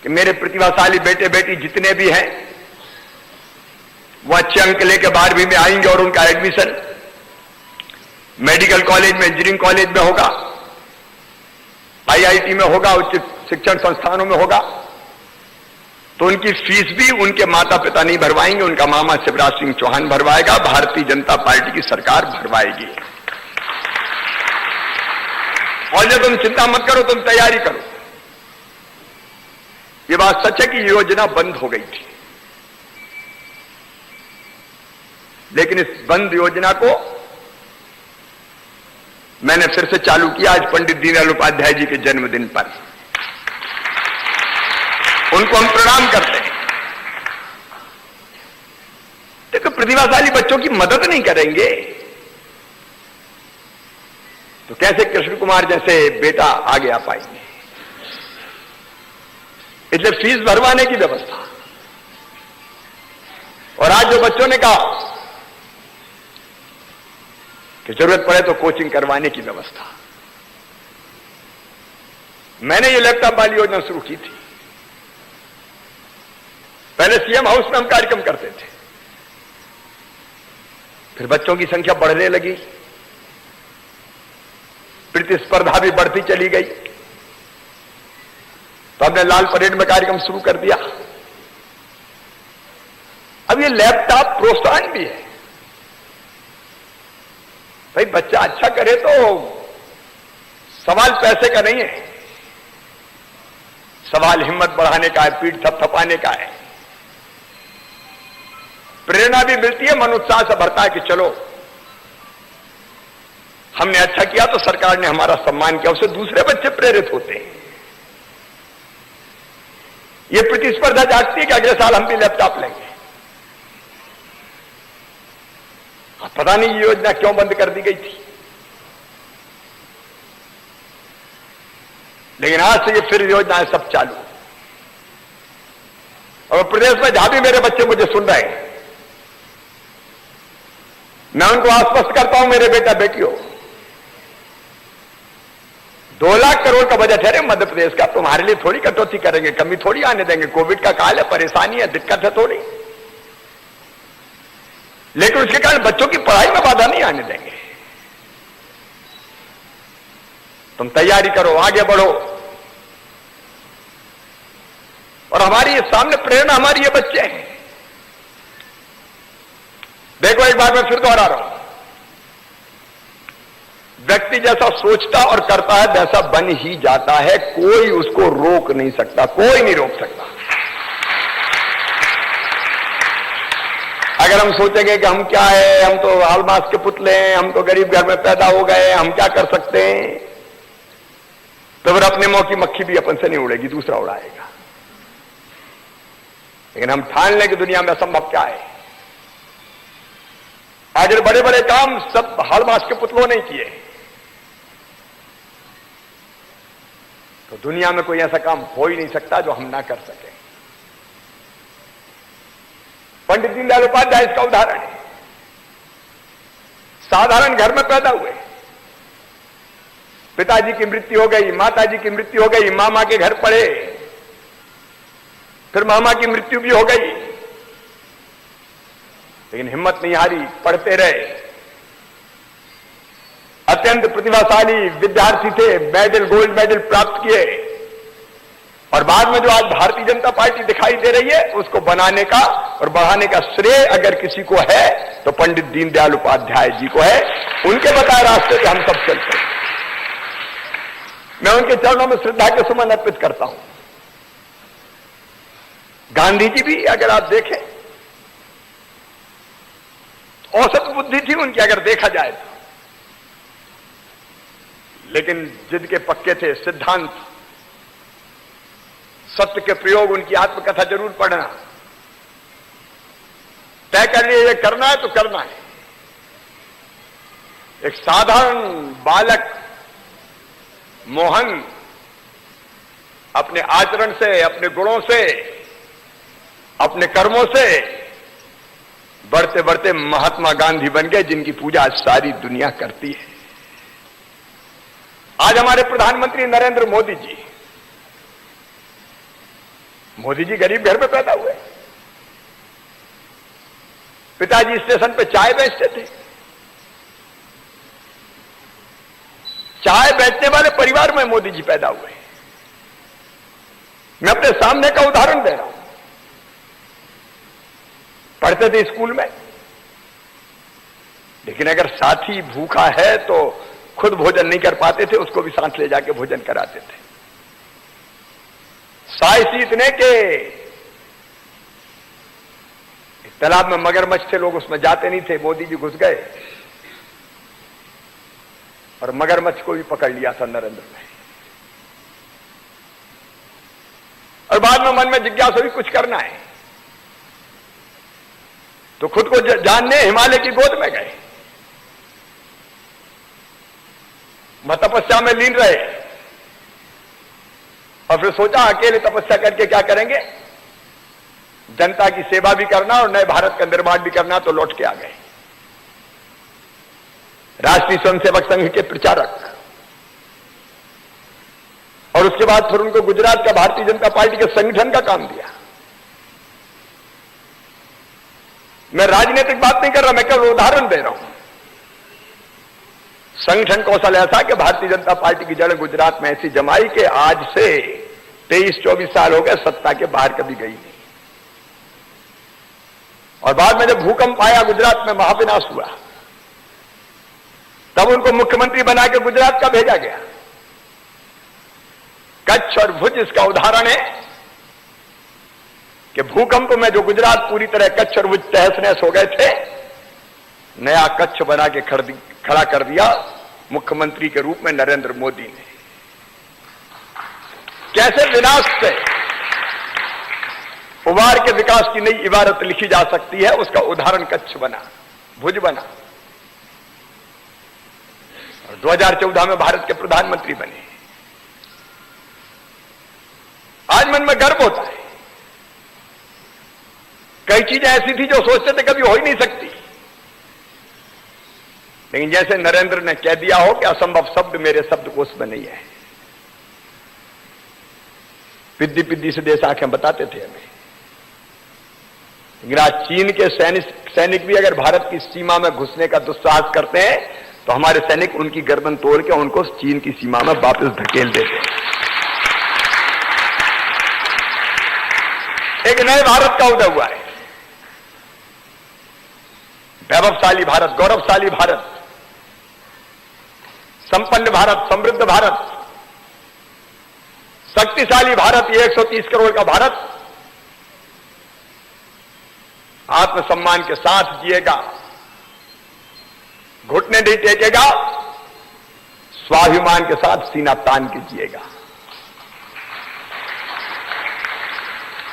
कि मेरे प्रतिभाशाली बेटे बेटी जितने भी हैं वो अच्छे अंक लेकर 12वीं में आएंगे और उनका एडमिशन मेडिकल कॉलेज में, इंजीनियरिंग कॉलेज में होगा, IIT में होगा, उच्च शिक्षण संस्थानों में होगा, तो उनकी फीस भी उनके माता पिता नहीं भरवाएंगे, उनका मामा शिवराज सिंह चौहान भरवाएगा, भारतीय जनता पार्टी की सरकार भरवाएगी। और जब तुम चिंता मत करो, तुम तैयारी करो। ये बात सच है कि योजना बंद हो गई थी, लेकिन इस बंद योजना को मैंने फिर से चालू किया आज पंडित दीनदयाल उपाध्याय जी के जन्मदिन पर। उनको हम प्रणाम करते हैं। देखो, प्रतिभाशाली बच्चों की मदद नहीं करेंगे तो कैसे कृष्ण कुमार जैसे बेटा आगे आ पाएंगे। इसलिए फीस भरवाने की व्यवस्था, और आज जो बच्चों ने कहा कि जरूरत पड़े तो कोचिंग करवाने की व्यवस्था, मैंने ये लैपटॉप वाली योजना शुरू की थी। पहले सीएम हाउस में हम कार्यक्रम करते थे, फिर बच्चों की संख्या बढ़ने लगी, प्रतिस्पर्धा भी बढ़ती चली गई, तो हमने लाल परेड में कार्यक्रम शुरू कर दिया। अब ये लैपटॉप प्रोत्साहन भी है। भाई, बच्चा अच्छा करे तो सवाल पैसे का नहीं है, सवाल हिम्मत बढ़ाने का है, पीठ थपथपाने का है। प्रेरणा भी मिलती है, मन उत्साह से भरता है कि चलो हमने अच्छा किया तो सरकार ने हमारा सम्मान किया, उससे दूसरे बच्चे प्रेरित होते हैं। ये प्रतिस्पर्धा जागती है कि अगले साल हम भी लैपटॉप लेंगे। पता नहीं ये योजना क्यों बंद कर दी गई थी, लेकिन आज से ये फिर योजनाएं सब चालू। और प्रदेश में जहां भी मेरे बच्चे मुझे सुन रहे हैं, मैं उनको आश्वस्त करता हूं, मेरे बेटा बेटियों, 2 लाख करोड़ का बजट है रे मध्य प्रदेश का, तुम्हारे लिए थोड़ी कटौती करेंगे, कमी थोड़ी आने देंगे। कोविड का काल है, परेशानी है, दिक्कत है थोड़ी, लेकिन उसके कारण बच्चों की पढ़ाई में बाधा नहीं आने देंगे। तुम तैयारी करो, आगे बढ़ो, और हमारी ये सामने प्रेरणा हमारी ये बच्चे हैं। देखो, एक बार मैं फिर दोहरा रहा हूं, व्यक्ति जैसा सोचता और करता है वैसा बन ही जाता है, कोई उसको रोक नहीं सकता, कोई नहीं रोक सकता। अगर हम सोचेंगे कि हम क्या है, हम तो हालमास के पुतले हैं, हम तो गरीब घर में पैदा हो गए, हम क्या कर सकते हैं, तो फिर अपने मुंह की मक्खी भी अपन से नहीं उड़ेगी, दूसरा उड़ाएगा। लेकिन हम ठान लें कि दुनिया में असंभव क्या है। आज बड़े बड़े काम सब हालमास के पुतलों ने किए, तो दुनिया में कोई ऐसा काम हो ही नहीं सकता जो हम ना कर सके। पंडित दीनदयाल उपाध्याय इसका उदाहरण है। साधारण घर में पैदा हुए, पिताजी की मृत्यु हो गई, माताजी की मृत्यु हो गई, मामा के घर पढ़े, फिर मामा की मृत्यु भी हो गई, लेकिन हिम्मत नहीं हारी, पढ़ते रहे। अत्यंत प्रतिभाशाली विद्यार्थी थे, मेडल, गोल्ड मेडल प्राप्त किए, और बाद में जो आज भारतीय जनता पार्टी दिखाई दे रही है, उसको बनाने का और बढ़ाने का श्रेय अगर किसी को है तो पंडित दीनदयाल उपाध्याय जी को है। उनके बताए रास्ते पे हम सब चलते हैं। मैं उनके चरणों में श्रद्धा के सुमन अर्पित करता हूं। गांधी जी भी अगर आप देखें, औसत बुद्धि थी उनकी अगर देखा जाए तो, लेकिन जिद के पक्के थे, सिद्धांत, सत्य के प्रयोग, उनकी आत्मकथा जरूर पढ़ना। तय कर लिए ये करना है तो करना है। एक साधारण बालक मोहन अपने आचरण से, अपने गुणों से, अपने कर्मों से बढ़ते बढ़ते महात्मा गांधी बन गए, जिनकी पूजा आज सारी दुनिया करती है। आज हमारे प्रधानमंत्री नरेंद्र मोदी जी गरीब घर में पैदा हुए। पिताजी स्टेशन पे चाय बेचते थे। चाय बेचने वाले परिवार में मोदी जी पैदा हुए। मैं अपने सामने का उदाहरण दे रहा हूं। पढ़ते थे स्कूल में, लेकिन अगर साथी भूखा है तो खुद भोजन नहीं कर पाते थे, उसको भी साथ ले जाके भोजन कराते थे। साइंस इतने के तालाब में मगरमच्छ थे, लोग उसमें जाते नहीं थे। मोदी जी घुस गए और मगरमच्छ को भी पकड़ लिया था नरेंद्र ने। और बाद में मन में जिज्ञासा हुई कुछ करना है, तो खुद को जानने हिमालय की गोद में गए। तपस्या में लीन रहे और फिर सोचा अकेले तपस्या करके क्या करेंगे, जनता की सेवा भी करना और नए भारत का निर्माण भी करना। तो लौट के आ गए राष्ट्रीय स्वयंसेवक संघ के प्रचारक। और उसके बाद फिर उनको गुजरात का भारतीय जनता पार्टी के संगठन का काम दिया। मैं राजनीतिक बात नहीं कर रहा, मैं केवल उदाहरण दे रहा हूं। संगठन कौशल ऐसा कि भारतीय जनता पार्टी की जड़ गुजरात में ऐसी जमाई कि आज से 23-24 साल हो गए, सत्ता के बाहर कभी गई नहीं। और बाद में जब भूकंप आया, गुजरात में महाविनाश हुआ, तब उनको मुख्यमंत्री बना के गुजरात का भेजा गया। कच्छ और भुज इसका उदाहरण है कि भूकंप में जो गुजरात पूरी तरह कच्छ और भुज तहस नहस हो गए थे, नया कच्छ बना के खड़ा कर दिया मुख्यमंत्री के रूप में नरेंद्र मोदी ने। कैसे विनाश से उबार के विकास की नई इबारत लिखी जा सकती है, उसका उदाहरण कच्छ बना, भुज बना। और 2014 में भारत के प्रधानमंत्री बने। आज मन में गर्व होता है। कई चीजें ऐसी थी जो सोचते थे कभी हो ही नहीं सकती, लेकिन जैसे नरेंद्र ने कह दिया हो कि असंभव शब्द मेरे शब्दकोश में नहीं है। पिद्दी पिद्दी से देश आंखें बताते थे हमें। लेकिन आज चीन के सैनिक भी अगर भारत की सीमा में घुसने का दुस्साहस करते हैं तो हमारे सैनिक उनकी गर्दन तोड़ के उनको चीन की सीमा में वापस धकेल देते हैं। एक नए भारत का उदय हुआ है। वैभवशाली भारत, गौरवशाली भारत, संपन्न भारत, समृद्ध भारत, शक्तिशाली भारत, ये 130 करोड़ का भारत आत्मसम्मान के साथ जिएगा, घुटने नहीं टेकेगा, स्वाभिमान के साथ सीना तान के जिएगा।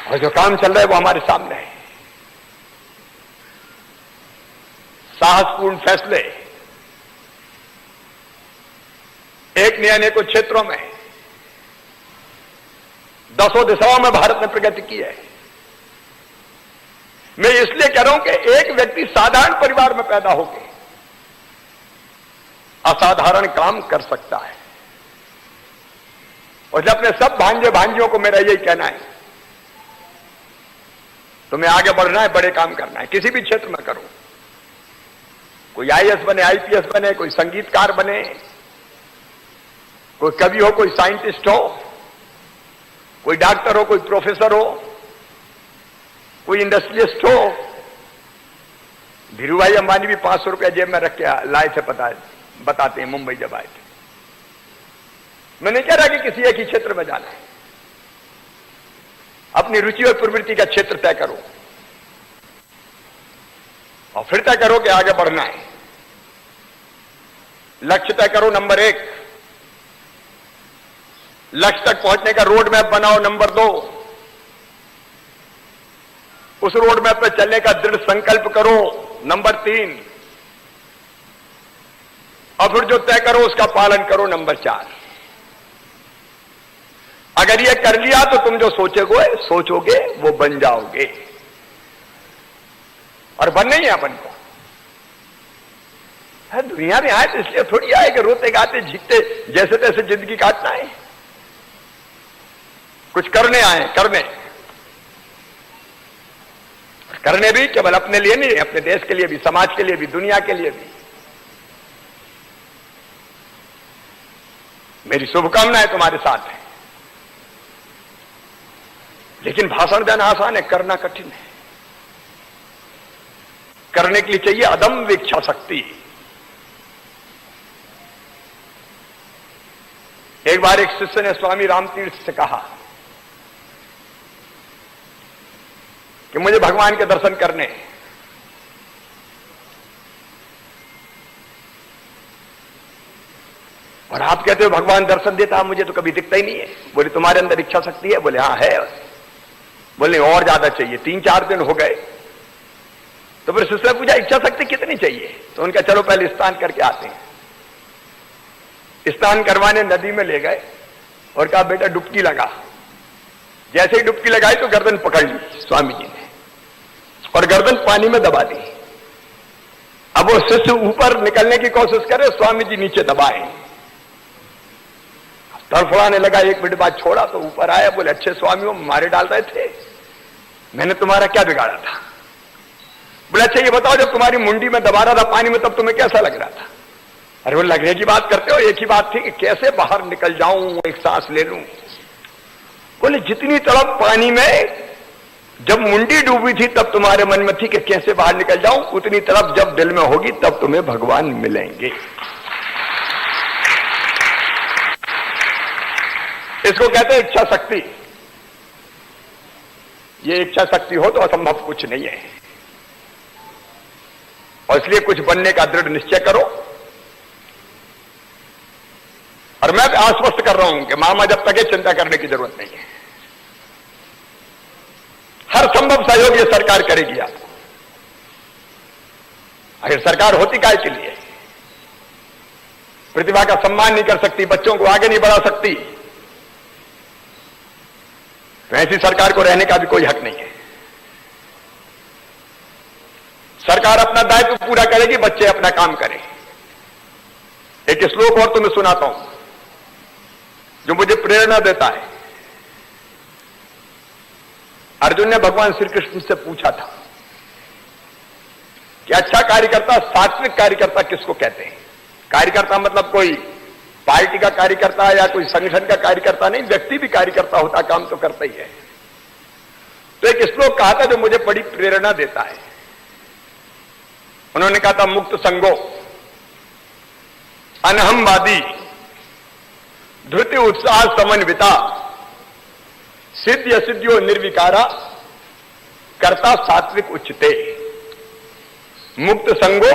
और जो काम चल रहा है वो हमारे सामने है। साहसपूर्ण फैसले, एक ने अनेकों क्षेत्रों में, दसों दिशाओं में भारत ने प्रगति की है। मैं इसलिए कह रहा हूं कि एक व्यक्ति साधारण परिवार में पैदा होकर असाधारण काम कर सकता है। और जब अपने सब भांजे भांजियों को मेरा यही कहना है, तुम्हें आगे बढ़ना है, बड़े काम करना है, किसी भी क्षेत्र में करो। कोई आईएएस बने, आईपीएस बने, कोई संगीतकार बने, कोई कवि हो, कोई साइंटिस्ट हो, कोई डॉक्टर हो, कोई प्रोफेसर हो, कोई इंडस्ट्रियलिस्ट हो। धीरू भाई अंबानी भी 500 रुपया जेब में रख के लाए थे, बताते हैं मुंबई जब आए थे। मैं नहीं कह रहा कि किसी एक ही क्षेत्र में जाना है, अपनी रुचि और प्रवृत्ति का क्षेत्र तय करो और फिर तय करो कि आगे बढ़ना है। लक्ष्य तय करो नंबर 1, लक्ष्य तक पहुंचने का रोड मैप बनाओ नंबर 2, उस रोड मैप पर चलने का दृढ़ संकल्प करो नंबर 3, और फिर जो तय करो उसका पालन करो नंबर 4। अगर ये कर लिया तो तुम जो सोचोगे वो बन जाओगे, और बनना ही है अपन को। दुनिया में आए तो इसलिए थोड़ी आए कि रोते गाते झीकते जैसे तैसे जिंदगी काटना है। कुछ करने आए, करने भी केवल अपने लिए नहीं, अपने देश के लिए भी, समाज के लिए भी, दुनिया के लिए भी। मेरी शुभकामनाएं तुम्हारे साथ है, लेकिन भाषण देना आसान है, करना कठिन है। करने के लिए चाहिए अदम्य इच्छा शक्ति। एक बार एक शिष्य ने स्वामी रामतीर्थ से कहा कि मुझे भगवान के दर्शन करने। और आप कहते हो भगवान दर्शन देता, मुझे तो कभी दिखता ही नहीं है। बोले तुम्हारे अंदर इच्छा शक्ति है? बोले हाँ है। बोले और ज्यादा चाहिए। 3-4 दिन हो गए तो फिर शिष्य ने पूछा इच्छा शक्ति कितनी चाहिए? तो उनका चलो पहले स्नान करके आते हैं। स्नान करवाने नदी में ले गए और कहा बेटा डुबकी लगा। जैसे ही डुबकी लगाई तो गर्दन पकड़ ली स्वामी जी ने और गर्दन पानी में दबा दी। अब वो शिष्य ऊपर निकलने की कोशिश करे, स्वामी जी नीचे दबाए। तड़फड़ाने लगा, 1 मिनट बाद छोड़ा तो ऊपर आया। बोले अच्छे स्वामी वो मारे डाल रहे थे, मैंने तुम्हारा क्या बिगाड़ा था? बोले अच्छा ये बताओ जब तुम्हारी मुंडी में दबा रहा था पानी में तब तुम्हें कैसा लग रहा था? अरे वो लगने की बात करते हो, एक ही बात थी कि कैसे बाहर निकल जाऊं, एक सांस ले लूं। बोले जितनी तड़प पानी में जब मुंडी डूबी थी तब तुम्हारे मन में थी कि कैसे बाहर निकल जाऊं, उतनी तड़प जब दिल में होगी तब तुम्हें भगवान मिलेंगे। इसको कहते हैं इच्छा शक्ति। ये इच्छा शक्ति हो तो असंभव कुछ नहीं है। और इसलिए कुछ बनने का दृढ़ निश्चय करो। और मैं आश्वस्त कर रहा हूं कि मामा जब तक है चिंता करने की जरूरत नहीं है। हर संभव सहयोग ये सरकार करेगी आपको। अगर सरकार होती काय के लिए? प्रतिभा का सम्मान नहीं कर सकती, बच्चों को आगे नहीं बढ़ा सकती, तो ऐसी सरकार को रहने का भी कोई हक नहीं है। सरकार अपना दायित्व पूरा करेगी, बच्चे अपना काम करें। एक श्लोक और तुम्हें सुनाता हूं जो मुझे प्रेरणा देता है। अर्जुन ने भगवान श्री कृष्ण से पूछा था कि अच्छा कार्यकर्ता, सात्विक कार्यकर्ता किसको कहते हैं? कार्यकर्ता मतलब कोई पार्टी का कार्यकर्ता या कोई संगठन का कार्यकर्ता नहीं, व्यक्ति भी कार्यकर्ता होता, काम तो करता ही है। तो एक श्लोक कहा था जो मुझे बड़ी प्रेरणा देता है। उन्होंने कहा था मुक्त संगो अनहमवादी धृति उत्साह समन्विता सिद्ध सिद्धियो निर्विकारा कर्ता सात्विक उच्चते। मुक्त संगो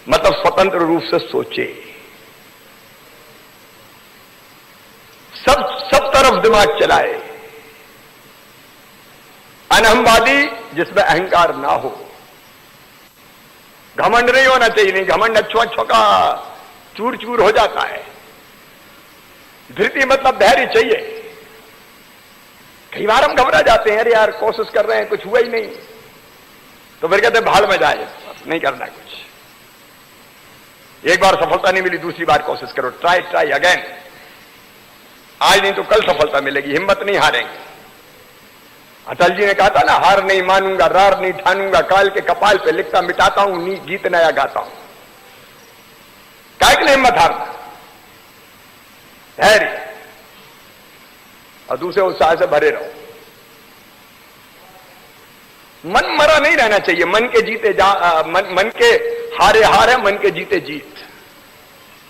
मतलब स्वतंत्र रूप से सोचे, सब तरफ दिमाग चलाए। अनहमवादी जिसमें अहंकार ना हो, घमंड नहीं होना चाहिए। नहीं, घमंड अच्छो का चूर चूर हो जाता है। धृति मतलब धैर्य चाहिए। कई बार हम घबरा जाते हैं, अरे यार कोशिश कर रहे हैं कुछ हुआ ही नहीं, तो फिर कहते भाड़ में जाए, नहीं करना कुछ। एक बार सफलता नहीं मिली, दूसरी बार कोशिश करो, ट्राई अगेन। आज नहीं तो कल सफलता मिलेगी, हिम्मत नहीं हारेंगे। अटल जी ने कहा था ना, हार नहीं मानूंगा, रार नहीं ठानूंगा, काल के कपाल पे लिखता मिटाता हूं, गीत नया गाता हूं। काय के लिए हिम्मत हारना? धैर्य और दूसरे उत्साह से भरे रहो। मन मरा नहीं रहना चाहिए। मन के जीते मन के हारे हार है, मन के जीते जीत।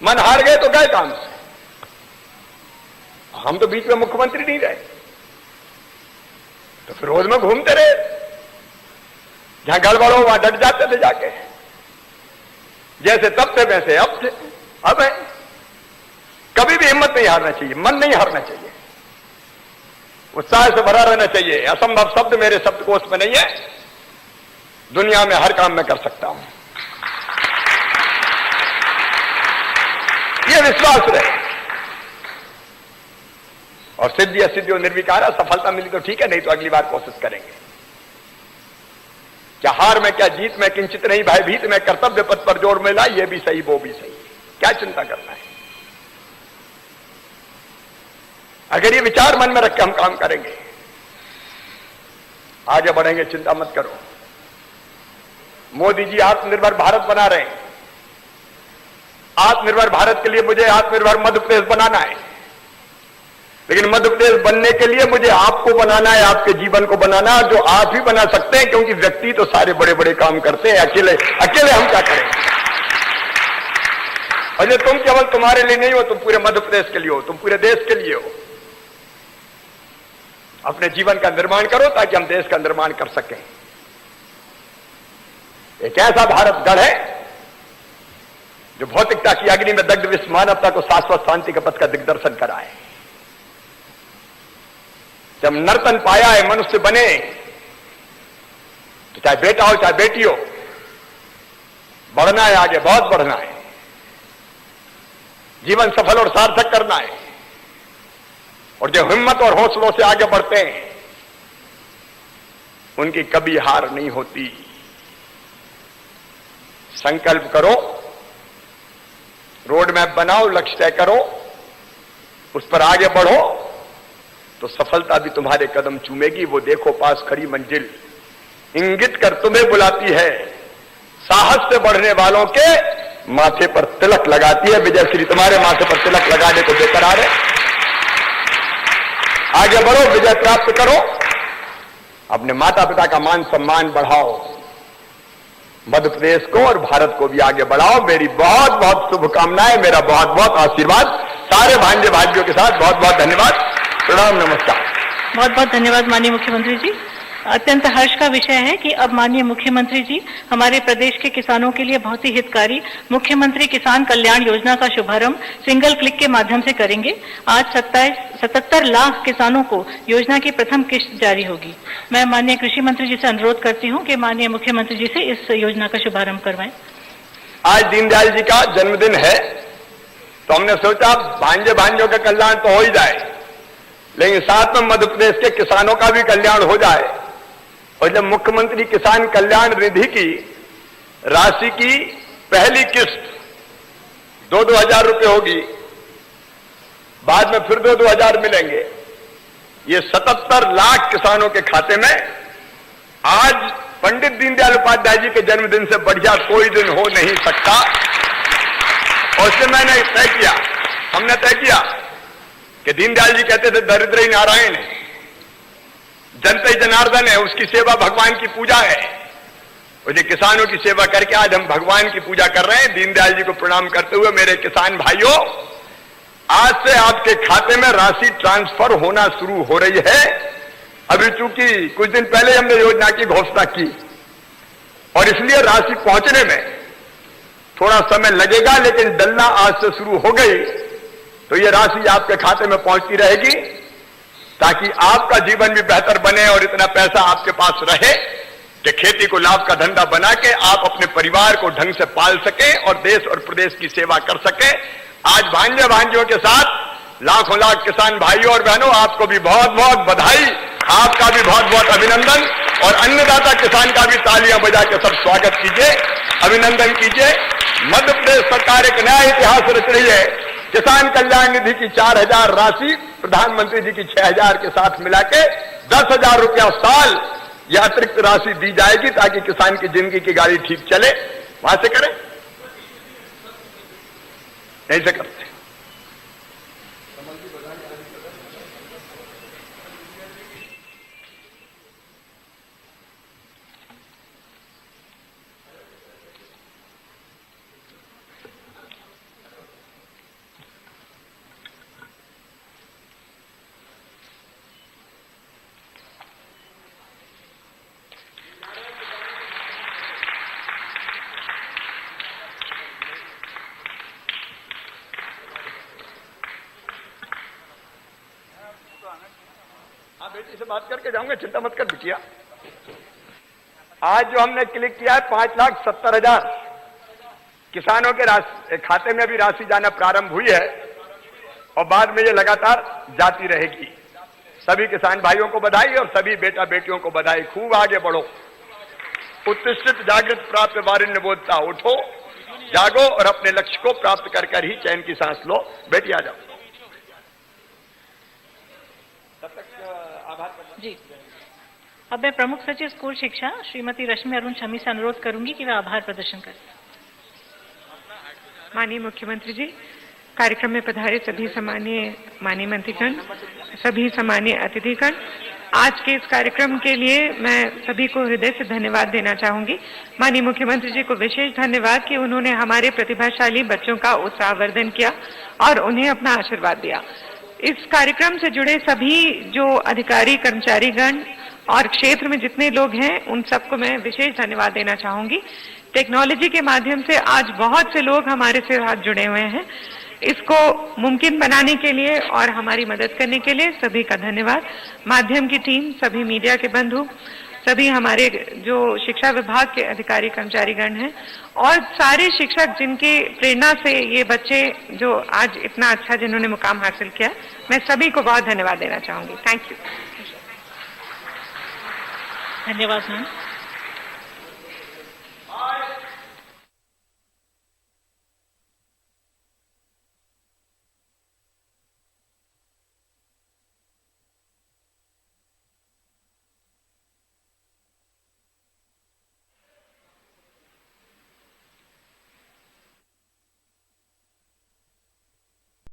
मन हार गए तो गए काम से। हम तो बीच में मुख्यमंत्री नहीं रहे, तो फिर रोज में घूमते रहे, जहां गड़बड़ हो वहां डट जाते थे जाके। जैसे तब थे वैसे अब है। कभी भी हिम्मत नहीं हारना चाहिए, मन नहीं हारना चाहिए, उत्साह से भरा रहना चाहिए। असंभव शब्द मेरे शब्दकोश में नहीं है, दुनिया में हर काम मैं कर सकता हूं, यह विश्वास रहे। और सिद्धि असिद्धि और निर्विकार, सफलता मिली तो ठीक है, नहीं तो अगली बार कोशिश करेंगे। क्या हार में क्या जीत में किंचित नहीं भयभीत में, कर्तव्य पथ पर जोर मिला, ये भी सही वो भी सही, क्या चिंता करना है। अगर ये विचार मन में रख के हम काम करेंगे, आगे बढ़ेंगे, चिंता मत करो। मोदी जी आत्मनिर्भर भारत बना रहे हैं। आत्मनिर्भर भारत के लिए मुझे आत्मनिर्भर मध्य प्रदेश बनाना है, लेकिन मध्य प्रदेश बनने के लिए मुझे आपको बनाना है, आपके जीवन को बनाना है, जो आप ही बना सकते हैं, क्योंकि व्यक्ति तो सारे बड़े बड़े काम करते हैं, अकेले अकेले हम क्या करें। और ये तुम केवल तुम्हारे लिए नहीं हो, तुम पूरे मध्य प्रदेश के लिए हो, तुम पूरे देश के लिए हो। अपने जीवन का निर्माण करो ताकि हम देश का निर्माण कर सकें। एक ऐसा भारत गढ़े जो भौतिकता की अग्नि में दग्ध विश्व मानवता को शाश्वत शांति के पथ का दिग्दर्शन कराए। जब नर्तन पाया है, मनुष्य बने, तो चाहे बेटा हो चाहे बेटी हो, बढ़ना है आगे, बहुत बढ़ना है, जीवन सफल और सार्थक करना है। और जो हिम्मत और हौसलों से आगे बढ़ते हैं, उनकी कभी हार नहीं होती। संकल्प करो, रोड मैप बनाओ, लक्ष्य तय करो, उस पर आगे बढ़ो, तो सफलता भी तुम्हारे कदम चूमेगी। वो देखो पास खड़ी मंजिल इंगित कर तुम्हें बुलाती है, साहस से बढ़ने वालों के माथे पर तिलक लगाती है। विजय श्री तुम्हारे माथे पर तिलक लगाने को बेकरार है। आगे बढ़ो, विजय प्राप्त करो, अपने माता पिता का मान सम्मान बढ़ाओ, मध्य प्रदेश को और भारत को भी आगे बढ़ाओ। मेरी बहुत बहुत शुभकामनाएं, मेरा बहुत बहुत आशीर्वाद सारे भांजे भाइयों के साथ। बहुत बहुत धन्यवाद, प्रणाम, नमस्कार। बहुत बहुत धन्यवाद माननीय मुख्यमंत्री जी। अत्यंत हर्ष का विषय है कि अब माननीय मुख्यमंत्री जी हमारे प्रदेश के किसानों के लिए बहुत ही हितकारी मुख्यमंत्री किसान कल्याण योजना का शुभारंभ सिंगल क्लिक के माध्यम से करेंगे। आज 77 लाख किसानों को योजना की प्रथम किस्त जारी होगी। मैं माननीय कृषि मंत्री जी से अनुरोध करती हूं कि माननीय मुख्यमंत्री जी से इस योजना का शुभारंभ करवाएं। आज दीनदयाल जी का जन्मदिन है, तो हमने सोचा भांजे भांजों का कल्याण तो हो ही जाए, लेकिन साथ में मध्य प्रदेश के किसानों का भी कल्याण हो जाए। और जब मुख्यमंत्री किसान कल्याण निधि की राशि की पहली किस्त 2-2 हजार रुपये होगी, बाद में फिर 2-2 हजार मिलेंगे, ये 77 लाख किसानों के खाते में आज पंडित दीनदयाल उपाध्याय जी के जन्मदिन से बढ़िया कोई दिन हो नहीं सकता। और इससे मैंने तय किया, हमने तय किया कि दीनदयाल जी कहते थे दरिद्र ही नारायण है, जनता ही जनार्दन है, उसकी सेवा भगवान की पूजा है। और ये किसानों की सेवा करके आज हम भगवान की पूजा कर रहे हैं। दीनदयाल जी को प्रणाम करते हुए मेरे किसान भाइयों, आज से आपके खाते में राशि ट्रांसफर होना शुरू हो रही है। अभी चूंकि कुछ दिन पहले हमने योजना की घोषणा की और इसलिए राशि पहुंचने में थोड़ा समय लगेगा, लेकिन डलना आज से शुरू हो गई, तो ये राशि आपके खाते में पहुंचती रहेगी, ताकि आपका जीवन भी बेहतर बने और इतना पैसा आपके पास रहे कि खेती को लाभ का धंधा बना के आप अपने परिवार को ढंग से पाल सके और देश और प्रदेश की सेवा कर सके। आज भांजे भांजियों के साथ लाखों लाख किसान भाइयों और बहनों, आपको भी बहुत बहुत बधाई, आपका भी बहुत बहुत अभिनंदन, और अन्नदाता किसान का भी तालियां बजा के सब स्वागत कीजिए, अभिनंदन कीजिए। मध्य प्रदेश सरकार एक नया इतिहास रच रही है। किसान कल्याण निधि की 4000 राशि प्रधानमंत्री जी की 6000 के साथ मिला के 10,000 रुपया साल यह अतिरिक्त राशि दी जाएगी, ताकि किसान की जिंदगी की गाड़ी ठीक चले। वहां से करें, नहीं से करते। बेटी से बात करके जाऊंगा, चिंता मत कर बिटिया। आज जो हमने क्लिक किया है 5,70,000 किसानों के खाते में अभी राशि जाना प्रारंभ हुई है और बाद में ये लगातार जाती रहेगी। सभी किसान भाइयों को बधाई और सभी बेटा बेटियों को बधाई। खूब आगे बढ़ो। उत्तिष्ठित जागृत प्राप्त वारिण्य बोधता, उठो जागो और अपने लक्ष्य को प्राप्त कर कर ही चैन की सांस लो। बेटी आ जाओ। तब तक आभार जी। अब मैं प्रमुख सचिव स्कूल शिक्षा श्रीमती रश्मि अरुण शमी से अनुरोध करूंगी कि वे आभार प्रदर्शन करें। माननीय मुख्यमंत्री जी, कार्यक्रम में पधारे सभी सम्मानीय माननीय मंत्रीगण, सभी सम्मानीय अतिथिगण, आज के इस कार्यक्रम के लिए मैं सभी को हृदय से धन्यवाद देना चाहूंगी। माननीय मुख्यमंत्री जी को विशेष धन्यवाद कि उन्होंने हमारे प्रतिभाशाली बच्चों का उत्साहवर्धन किया और उन्हें अपना आशीर्वाद दिया। इस कार्यक्रम से जुड़े सभी जो अधिकारी कर्मचारीगण और क्षेत्र में जितने लोग हैं उन सबको मैं विशेष धन्यवाद देना चाहूंगी। टेक्नोलॉजी के माध्यम से आज बहुत से लोग हमारे साथ जुड़े हुए हैं। इसको मुमकिन बनाने के लिए और हमारी मदद करने के लिए सभी का धन्यवाद। माध्यम की टीम, सभी मीडिया के बंधु, सभी हमारे जो शिक्षा विभाग के अधिकारी कर्मचारीगण हैं और सारे शिक्षक जिनके प्रेरणा से ये बच्चे जो आज इतना अच्छा जिन्होंने मुकाम हासिल किया, मैं सभी को बहुत धन्यवाद देना चाहूंगी। Thank you. धन्यवाद मैम।